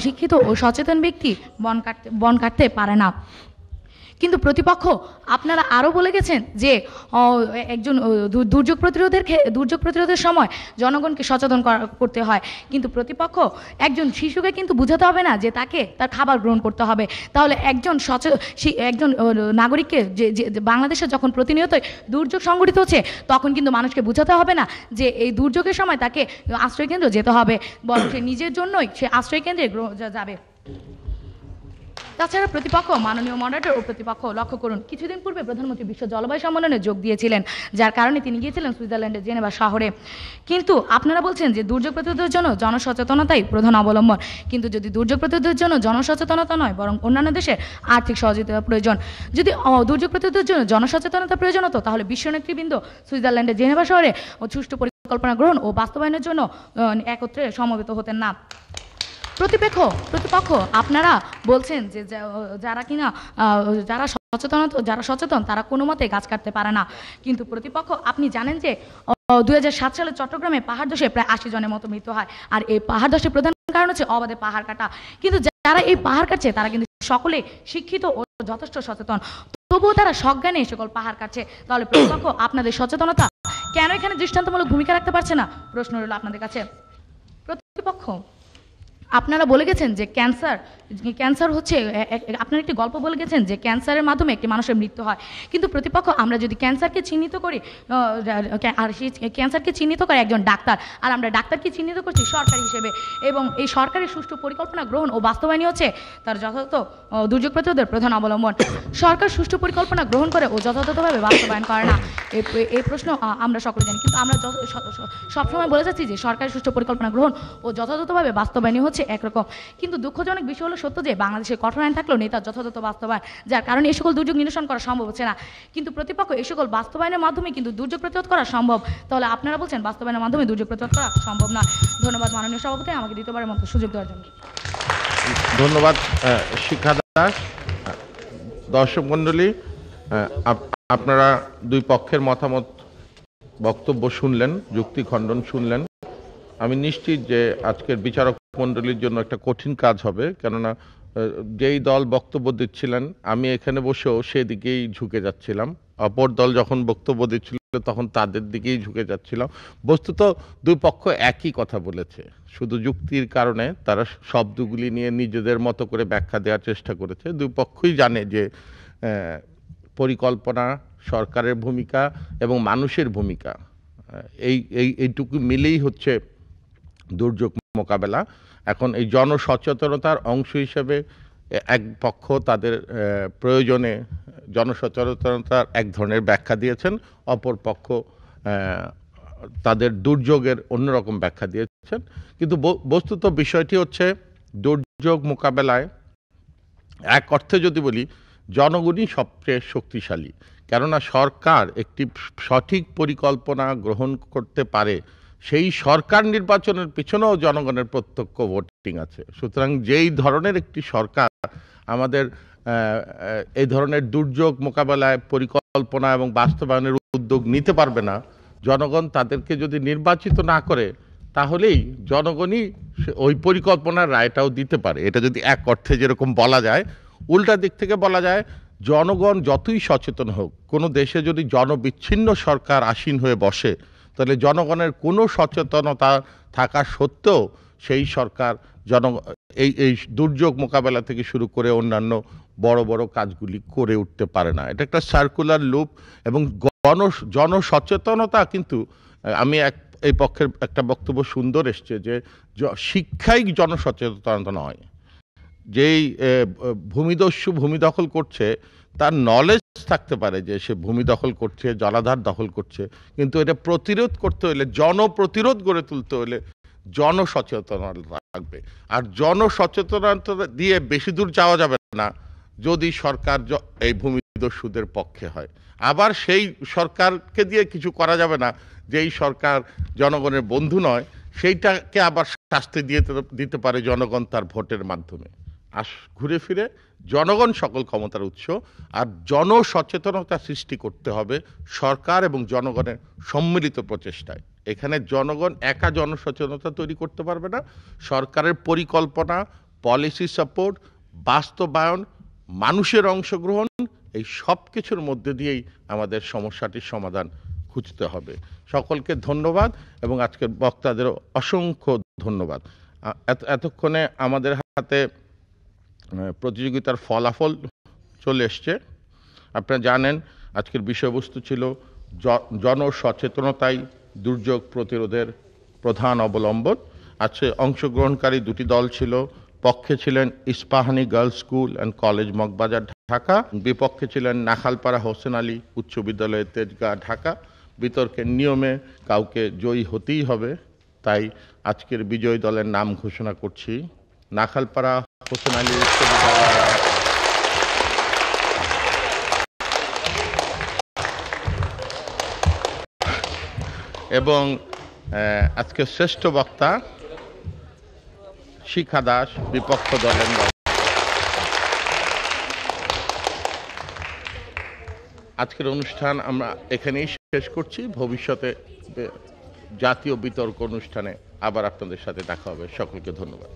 শিক্ষিত ও সচেতন ব্যক্তি বন কাটতে পারে না, কিন্তু প্রতিপক্ষ আপনারা আরও বলে গেছেন যে একজন দুর্যোগ প্রতিরোধের সময় জনগণকে সচেতন করতে হয়, কিন্তু প্রতিপক্ষ একজন শিশুকে কিন্তু বোঝাতে হবে না যে তাকে তার খাবার গ্রহণ করতে হবে। তাহলে একজন নাগরিককে যে বাংলাদেশে যখন প্রতিনিয়তই দুর্যোগ সংঘটিত হচ্ছে, তখন কিন্তু মানুষকে বোঝাতে হবে না যে এই দুর্যোগের সময় তাকে আশ্রয়কেন্দ্র যেতে হবে, বরং সে নিজের জন্যই সে আশ্রয়কেন্দ্রে যাবে। তাছাড়া প্রতিপক্ষ, মাননীয় মডারেটর ও প্রতিপক্ষ, লক্ষ্য করুন, কিছুদিন পূর্বে প্রধানমন্ত্রী বিশ্ব জলবায়ু সম্মেলনে যোগ দিয়েছিলেন, যার কারণে তিনি গিয়েছিলেন সুইজারল্যান্ডের জেনেভা শহরে। কিন্তু আপনারা বলছেন যে দুর্যোগ প্রতিরোধের জন্য জনসচেতনতাই প্রধান অবলম্বন, কিন্তু যদি দুর্যোগ প্রতিরোধের জন্য জনসচেতনতা নয়, বরং অন্যান্য দেশের আর্থিক সহযোগিতা প্রয়োজন। যদি দুর্যোগ প্রতিরোধের জন্য জনসচেতনতা প্রয়োজন হতো, তাহলে বিশ্ব নেতৃবৃন্দ সুইজারল্যান্ডের জেনেভা শহরে সুষ্ঠু পরিকল্পনা গ্রহণ ও বাস্তবায়নের জন্য একত্রে সমবেত হতেন না। প্রতিপক্ষ, আপনারা বলছেন যে যারা সচেতন তারা কোনো মতে গাছ কাটতে পারে না, কিন্তু প্রতিপক্ষ আপনি জানেন যে 2007 সালে চট্টগ্রামে পাহাড় ধসে প্রায় 80 জনের মতো মৃত্যু হয়, আর এই পাহাড় ধসের প্রধান কারণ হচ্ছে অবাধে পাহাড় কাটা। কিন্তু যারা এই পাহাড় কাটছে তারা কিন্তু সকলে শিক্ষিত ও যথেষ্ট সচেতন, তবুও তারা সজ্ঞানে এই সকল পাহাড় কাটছে। তাহলে প্রতিপক্ষ, আপনাদের সচেতনতা কেন এখানে দৃষ্টান্তমূলক ভূমিকা রাখতে পারছে না? প্রশ্ন রইল আপনাদের কাছে। প্রতিপক্ষ, আপনারা বলে গেছেন যে ক্যান্সার হচ্ছে, আপনারা একটি গল্প বলে গেছেন যে ক্যান্সারের মাধ্যমে একটি মানুষের মৃত্যু হয়, কিন্তু প্রতিপক্ষ আমরা যদি ক্যান্সারকে চিহ্নিত করি, আর সেই ক্যান্সারকে চিহ্নিত করে একজন ডাক্তার, আর আমরা ডাক্তারকে চিহ্নিত করছি সরকার হিসেবে, এবং এই সরকারের সুষ্ঠু পরিকল্পনা গ্রহণ ও বাস্তবায়নই হচ্ছে তার যথাযথ দুর্যোগ প্রতিরোধের প্রধান অবলম্বন। সরকার সুষ্ঠু পরিকল্পনা গ্রহণ করে ও যথাযথভাবে বাস্তবায়ন করে না, এই প্রশ্ন আমরা সকলে জানি, কিন্তু আমরা সবসময় বলে যাচ্ছি যে সরকারের সুষ্ঠু পরিকল্পনা গ্রহণ ও যথাযথভাবে বাস্তবায়নই হচ্ছে একরকম। কিন্তু দুঃখজনক বিষয় হলো সত্য যে বাংলাদেশে কঠোর আইন থাকলেও নেই তার যথাযথ বাস্তবায়ন, যার কারণে এই সকল দুর্যোগ নিরসন করা সম্ভব হচ্ছে না। কিন্তু প্রতিপক্ষ, এই সকল বাস্তবায়নের মাধ্যমে কিন্তু দুর্যোগ প্রতিরোধ করা সম্ভব, তাহলে আপনারা বলছেন বাস্তবায়নের মাধ্যমে দুর্যোগ প্রতিরোধ করা সম্ভব না। ধন্যবাদ মাননীয় সভাপতি, আমাকে দ্বিতীয়বারের মতো সুযোগ দেওয়ার জন্য। ধন্যবাদ শিখা দাস। দর্শক মণ্ডলী, আপনারা দুই পক্ষের মতামত বক্তব্য শুনলেন, যুক্তি খণ্ডন শুনলেন। আমি নিশ্চিত যে আজকের বিচারক মণ্ডলীর জন্য একটা কঠিন কাজ হবে, কেননা যেই দল বক্তব্য দিচ্ছিলেন আমি এখানে বসেও সেদিকেই ঝুঁকে যাচ্ছিলাম, অপর দল যখন বক্তব্য দিচ্ছিল তখন তাদের দিকেই ঝুঁকে যাচ্ছিলাম। বস্তুত দুই পক্ষ একই কথা বলেছে, শুধু যুক্তির কারণে তারা শব্দগুলি নিয়ে নিজেদের মতো করে ব্যাখ্যা দেওয়ার চেষ্টা করেছে। দুই পক্ষই জানে যে পরিকল্পনা, সরকারের ভূমিকা এবং মানুষের ভূমিকা, এইটুকু মিলেই হচ্ছে দুর্যোগ মোকাবেলা। এখন এই জনসচেতনতার অংশ হিসেবে এক পক্ষ তাদের প্রয়োজনে জনসচেতনতার এক ধরনের ব্যাখ্যা দিয়েছেন, অপর পক্ষ তাদের দুর্যোগের অন্যরকম ব্যাখ্যা দিয়েছেন। কিন্তু বস্তুত বিষয়টি হচ্ছে দুর্যোগ মোকাবেলায় এক অর্থে যদি বলি জনগণই সবচেয়ে শক্তিশালী, কেননা সরকার একটি সঠিক পরিকল্পনা গ্রহণ করতে পারে, সেই সরকার নির্বাচনের পিছনেও জনগণের প্রত্যক্ষ ভোটিং আছে। সুতরাং যেই ধরনের একটি সরকার আমাদের এই ধরনের দুর্যোগ মোকাবেলায় পরিকল্পনা এবং বাস্তবায়নের উদ্যোগ নিতে পারবে না, জনগণ তাদেরকে যদি নির্বাচিত না করে তাহলেই জনগণই ওই পরিকল্পনার রায়টাও দিতে পারে। এটা যদি এক অর্থে যেরকম বলা যায়, উল্টা দিক থেকে বলা যায় জনগণ যতই সচেতন হোক, কোনো দেশে যদি জনবিচ্ছিন্ন সরকার আসীন হয়ে বসে, তাহলে জনগণের কোনো সচেতনতা থাকা সত্ত্বেও সেই সরকার এই দুর্যোগ মোকাবেলা থেকে শুরু করে অন্যান্য বড় বড় কাজগুলি করে উঠতে পারে না। এটা একটা সার্কুলার লুপ। এবং জনসচেতনতা কিন্তু আমি এই পক্ষের একটা বক্তব্য সুন্দর এসছে যে শিক্ষাই জনসচেতনতা নয়। যেই ভূমিদস্যু ভূমি দখল করছে তার নলেজ থাকতে পারে যে সে ভূমি দখল করছে, জলাধার দখল করছে, কিন্তু এটা প্রতিরোধ করতে হলে, জনপ্রতিরোধ গড়ে তুলতে হলে জনসচেতনতা লাগবে। আর জনসচেতনতা দিয়ে বেশি দূর যাওয়া যাবে না যদি সরকার এই ভূমিদস্যুদের পক্ষে হয়। আবার সেই সরকারকে দিয়ে কিছু করা যাবে না যেই সরকার জনগণের বন্ধু নয়, সেইটাকে আবার শাস্তি দিতে পারে জনগণ তার ভোটের মাধ্যমে। ঘুরে ফিরে জনগণ সকল ক্ষমতার উৎস, আর জনসচেতনতা সৃষ্টি করতে হবে সরকার এবং জনগণের সম্মিলিত প্রচেষ্টায়। এখানে জনগণ একা জনসচেতনতা তৈরি করতে পারবে না। সরকারের পরিকল্পনা, পলিসি সাপোর্ট, বাস্তবায়ন, মানুষের অংশগ্রহণ, এই সব কিছুর মধ্যে দিয়েই আমাদের সমস্যাটির সমাধান খুঁজতে হবে। সকলকে ধন্যবাদ এবং আজকের বক্তাদেরও অসংখ্য ধন্যবাদ। এতক্ষণে আমাদের হাতে প্রতিযোগিতার ফলাফল চলে এসছে। আপনারা জানেন আজকের বিষয়বস্তু ছিল জনসচেতনতাই দুর্যোগ প্রতিরোধের প্রধান অবলম্বন। আজকে অংশগ্রহণকারী দুটি দল ছিল। পক্ষে ছিলেন Ispahani girls school and college Moghbazar Dhaka, বিপক্ষে ছিলেন নাখালপাড়া হোসেন আলী উচ্চ বিদ্যালয় তেজগাঁ ঢাকা। বিতর্কের নিয়মে কাউকে জয়ী হতেই হবে, তাই আজকের বিজয়ী দলের নাম ঘোষণা করছি। নাখালপাড়া হোসেন আলী উচ্চ বিদ্যালয় এবং আজকে শ্রেষ্ঠ বক্তা শিখা দাস বিপক্ষ দলের। আজকের অনুষ্ঠান আমরা এখানেই শেষ করছি। ভবিষ্যতে জাতীয় বিতর্ক অনুষ্ঠানে আবার আপনাদের সাথে দেখা হবে। সকলকে ধন্যবাদ।